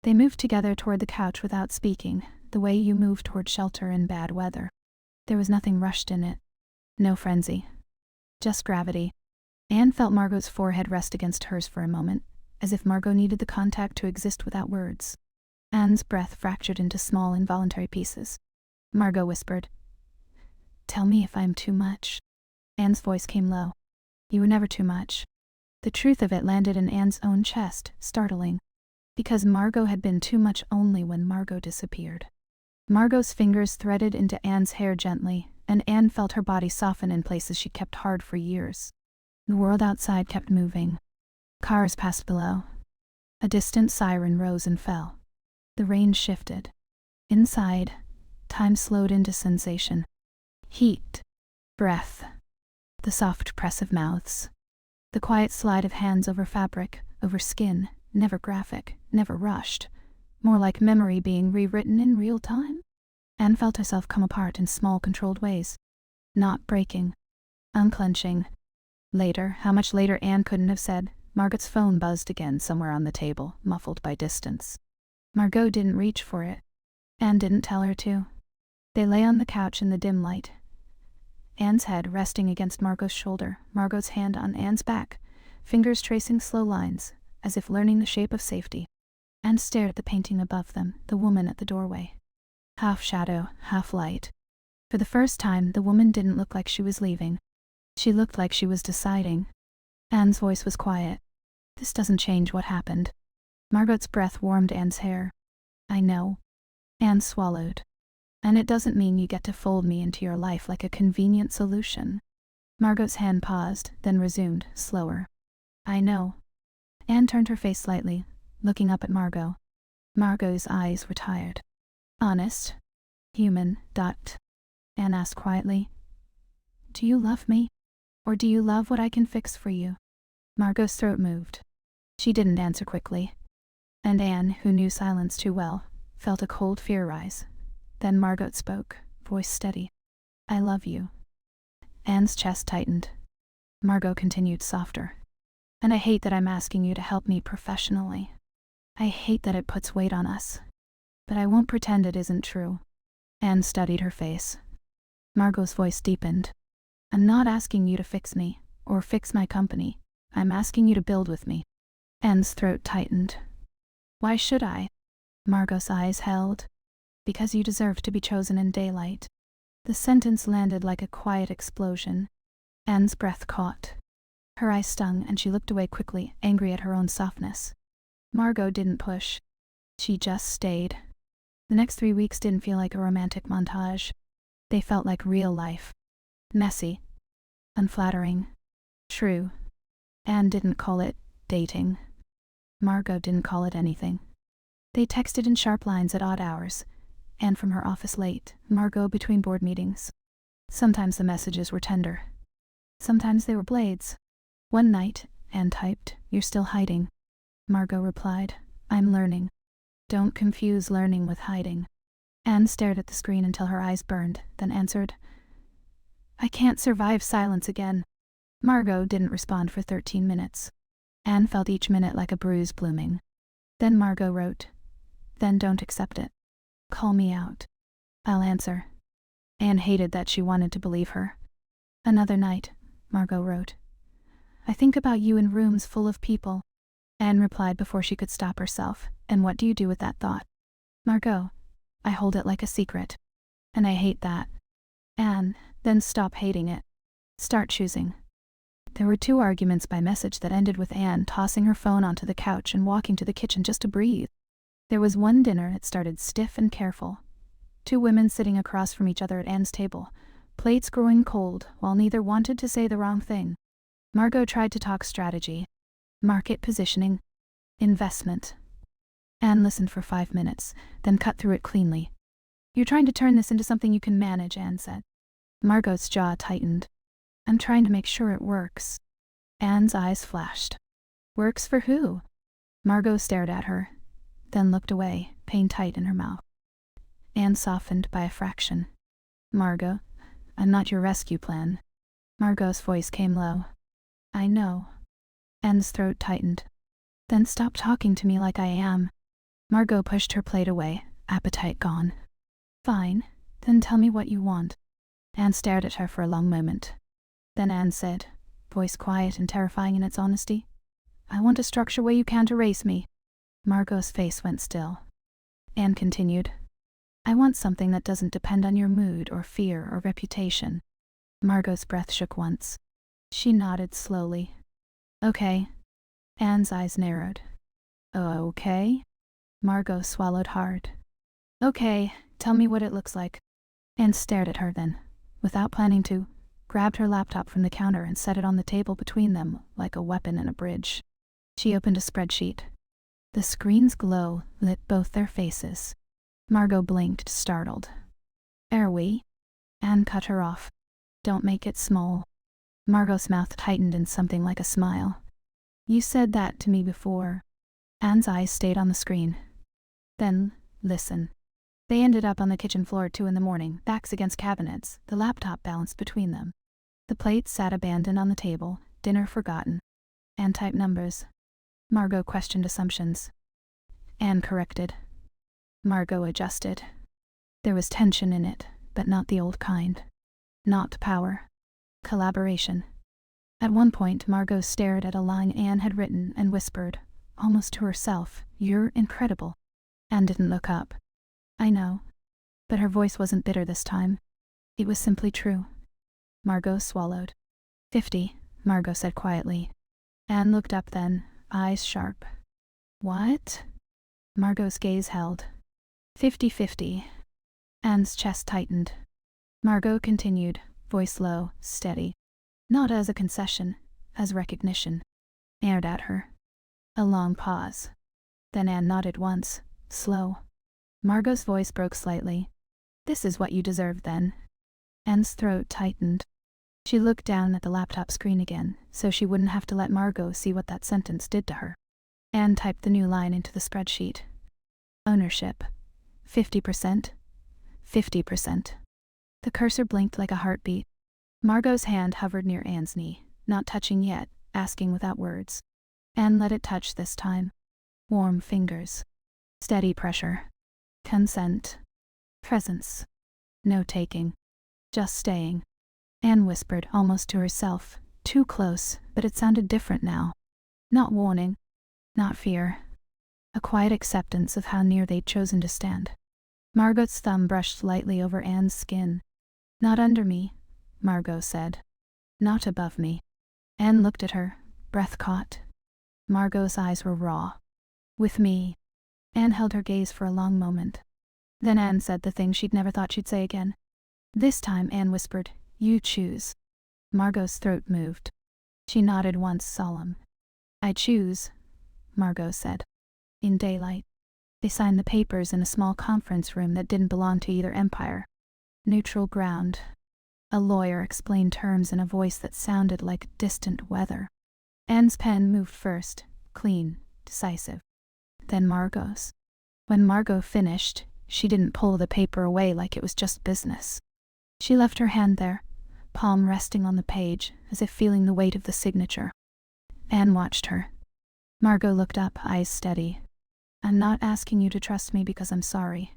They moved together toward the couch without speaking, the way you move toward shelter in bad weather. There was nothing rushed in it. No frenzy. Just gravity. Anne felt Margot's forehead rest against hers for a moment, as if Margot needed the contact to exist without words. Anne's breath fractured into small, involuntary pieces. Margot whispered, Tell me if I'm too much. Anne's voice came low. You were never too much. The truth of it landed in Anne's own chest, startling. Because Margot had been too much only when Margot disappeared. Margot's fingers threaded into Anne's hair gently, and Anne felt her body soften in places she'd kept hard for years. The world outside kept moving. Cars passed below. A distant siren rose and fell. The rain shifted. Inside, time slowed into sensation. Heat. Breath. The soft press of mouths. The quiet slide of hands over fabric, over skin, never graphic, never rushed. More like memory being rewritten in real time. Anne felt herself come apart in small, controlled ways. Not breaking. Unclenching. Later, how much later Anne couldn't have said, Margot's phone buzzed again somewhere on the table, muffled by distance. Margot didn't reach for it. Anne didn't tell her to. They lay on the couch in the dim light. Anne's head resting against Margot's shoulder, Margot's hand on Anne's back, fingers tracing slow lines, as if learning the shape of safety. Anne stared at the painting above them, the woman at the doorway. Half shadow, half light. For the first time, the woman didn't look like she was leaving. She looked like she was deciding. Anne's voice was quiet. This doesn't change what happened. Margot's breath warmed Anne's hair. I know. Anne swallowed. And it doesn't mean you get to fold me into your life like a convenient solution. Margot's hand paused, then resumed, slower. I know. Anne turned her face slightly, looking up at Margot. Margot's eyes were tired. Honest? Human. Anne asked quietly. Do you love me? Or do you love what I can fix for you? Margot's throat moved. She didn't answer quickly. And Anne, who knew silence too well, felt a cold fear rise. Then Margot spoke, voice steady. I love you. Anne's chest tightened. Margot continued softer. And I hate that I'm asking you to help me professionally. I hate that it puts weight on us. But I won't pretend it isn't true. Anne studied her face. Margot's voice deepened. I'm not asking you to fix me, or fix my company. I'm asking you to build with me. Anne's throat tightened. Why should I? Margot's eyes held. Because you deserve to be chosen in daylight. The sentence landed like a quiet explosion. Anne's breath caught. Her eyes stung and she looked away quickly, angry at her own softness. Margot didn't push. She just stayed. The next 3 weeks didn't feel like a romantic montage. They felt like real life. Messy. Unflattering. True. Anne didn't call it dating. Margot didn't call it anything. They texted in sharp lines at odd hours. Anne from her office late, Margot between board meetings. Sometimes the messages were tender. Sometimes they were blades. One night, Anne typed, You're still hiding. Margot replied, I'm learning. Don't confuse learning with hiding. Anne stared at the screen until her eyes burned, then answered, I can't survive silence again. Margot didn't respond for 13 minutes. Anne felt each minute like a bruise blooming. Then Margot wrote, Then don't accept it. Call me out. I'll answer. Anne hated that she wanted to believe her. Another night, Margot wrote, I think about you in rooms full of people. Anne replied before she could stop herself, and what do you do with that thought? Margot, I hold it like a secret. And I hate that. Anne, then stop hating it. Start choosing. There were 2 arguments by message that ended with Anne tossing her phone onto the couch and walking to the kitchen just to breathe. There was one dinner that started stiff and careful. 2 women sitting across from each other at Anne's table, plates growing cold while neither wanted to say the wrong thing. Margot tried to talk strategy, market positioning, investment. Anne listened for 5 minutes, then cut through it cleanly. You're trying to turn this into something you can manage, Anne said. Margot's jaw tightened. I'm trying to make sure it works. Anne's eyes flashed. Works for who? Margot stared at her, then looked away, pain tight in her mouth. Anne softened by a fraction. Margot, I'm not your rescue plan. Margot's voice came low. I know. Anne's throat tightened. Then stop talking to me like I am. Margot pushed her plate away, appetite gone. Fine, then tell me what you want. Anne stared at her for a long moment. Then Anne said, voice quiet and terrifying in its honesty, I want a structure where you can't erase me. Margot's face went still. Anne continued, I want something that doesn't depend on your mood or fear or reputation. Margot's breath shook once. She nodded slowly. Okay. Anne's eyes narrowed. Okay? Margot swallowed hard. Okay, tell me what it looks like. Anne stared at her then, without planning to, grabbed her laptop from the counter and set it on the table between them like a weapon in a bridge. She opened a spreadsheet. The screen's glow lit both their faces. Margot blinked, startled. Are we? Anne cut her off. Don't make it small. Margot's mouth tightened in something like a smile. You said that to me before. Anne's eyes stayed on the screen. Then, listen. They ended up on the kitchen floor at 2 a.m, backs against cabinets, the laptop balanced between them. The plates sat abandoned on the table, dinner forgotten. Anne typed numbers. Margot questioned assumptions. Anne corrected. Margot adjusted. There was tension in it, but not the old kind. Not power. Collaboration. At one point, Margot stared at a line Anne had written and whispered, almost to herself, You're incredible. Anne didn't look up. I know. But her voice wasn't bitter this time. It was simply true. Margot swallowed. 50, Margot said quietly. Anne looked up then, eyes sharp. What? Margot's gaze held. 50-50. Anne's chest tightened. Margot continued, voice low, steady. Not as a concession, as recognition. Aired at her. A long pause. Then Anne nodded once, slow. Margot's voice broke slightly. This is what you deserve then. Anne's throat tightened. She looked down at the laptop screen again, so she wouldn't have to let Margot see what that sentence did to her. Anne typed the new line into the spreadsheet. Ownership. 50%. 50%. The cursor blinked like a heartbeat. Margot's hand hovered near Anne's knee, not touching yet, asking without words. Anne let it touch this time. Warm fingers. Steady pressure. Consent. Presence. No taking. Just staying. Anne whispered, almost to herself, too close, but it sounded different now. Not warning. Not fear. A quiet acceptance of how near they'd chosen to stand. Margot's thumb brushed lightly over Anne's skin. Not under me, Margot said. Not above me. Anne looked at her, breath caught. Margot's eyes were raw. With me. Anne held her gaze for a long moment. Then Anne said the thing she'd never thought she'd say again. This time, Anne whispered, you choose. Margot's throat moved. She nodded once, solemn. I choose, Margot said. In daylight. They signed the papers in a small conference room that didn't belong to either empire. Neutral ground. A lawyer explained terms in a voice that sounded like distant weather. Anne's pen moved first, clean, decisive. Then Margot's. When Margot finished, she didn't pull the paper away like it was just business. She left her hand there, palm resting on the page, as if feeling the weight of the signature. Anne watched her. Margot looked up, eyes steady. I'm not asking you to trust me because I'm sorry,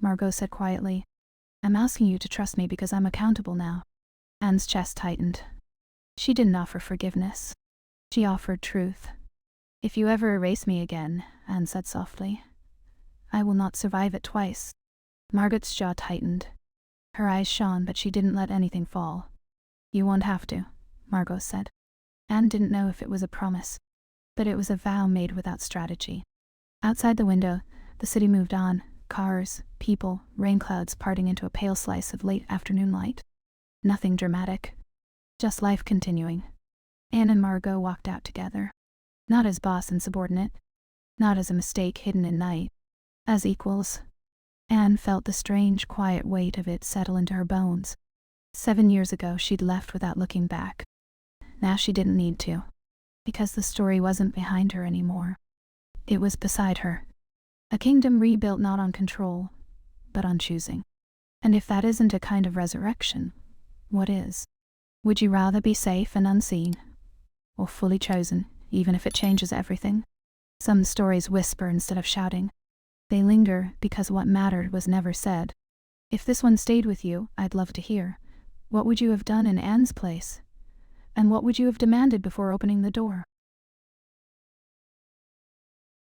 Margot said quietly. I'm asking you to trust me because I'm accountable now. Anne's chest tightened. She didn't offer forgiveness. She offered truth. If you ever erase me again, Anne said softly, I will not survive it twice. Margot's jaw tightened. Her eyes shone, but she didn't let anything fall. You won't have to, Margot said. Anne didn't know if it was a promise, but it was a vow made without strategy. Outside the window, the city moved on, cars, people, rain clouds parting into a pale slice of late afternoon light. Nothing dramatic. Just life continuing. Anne and Margot walked out together. Not as boss and subordinate. Not as a mistake hidden in night. As equals. Anne felt the strange, quiet weight of it settle into her bones. 7 years ago she'd left without looking back. Now she didn't need to. Because the story wasn't behind her anymore. It was beside her. A kingdom rebuilt not on control, but on choosing. And if that isn't a kind of resurrection, what is? Would you rather be safe and unseen, or fully chosen, even if it changes everything? Some stories whisper instead of shouting. They linger because what mattered was never said. If this one stayed with you, I'd love to hear. What would you have done in Anne's place? And what would you have demanded before opening the door?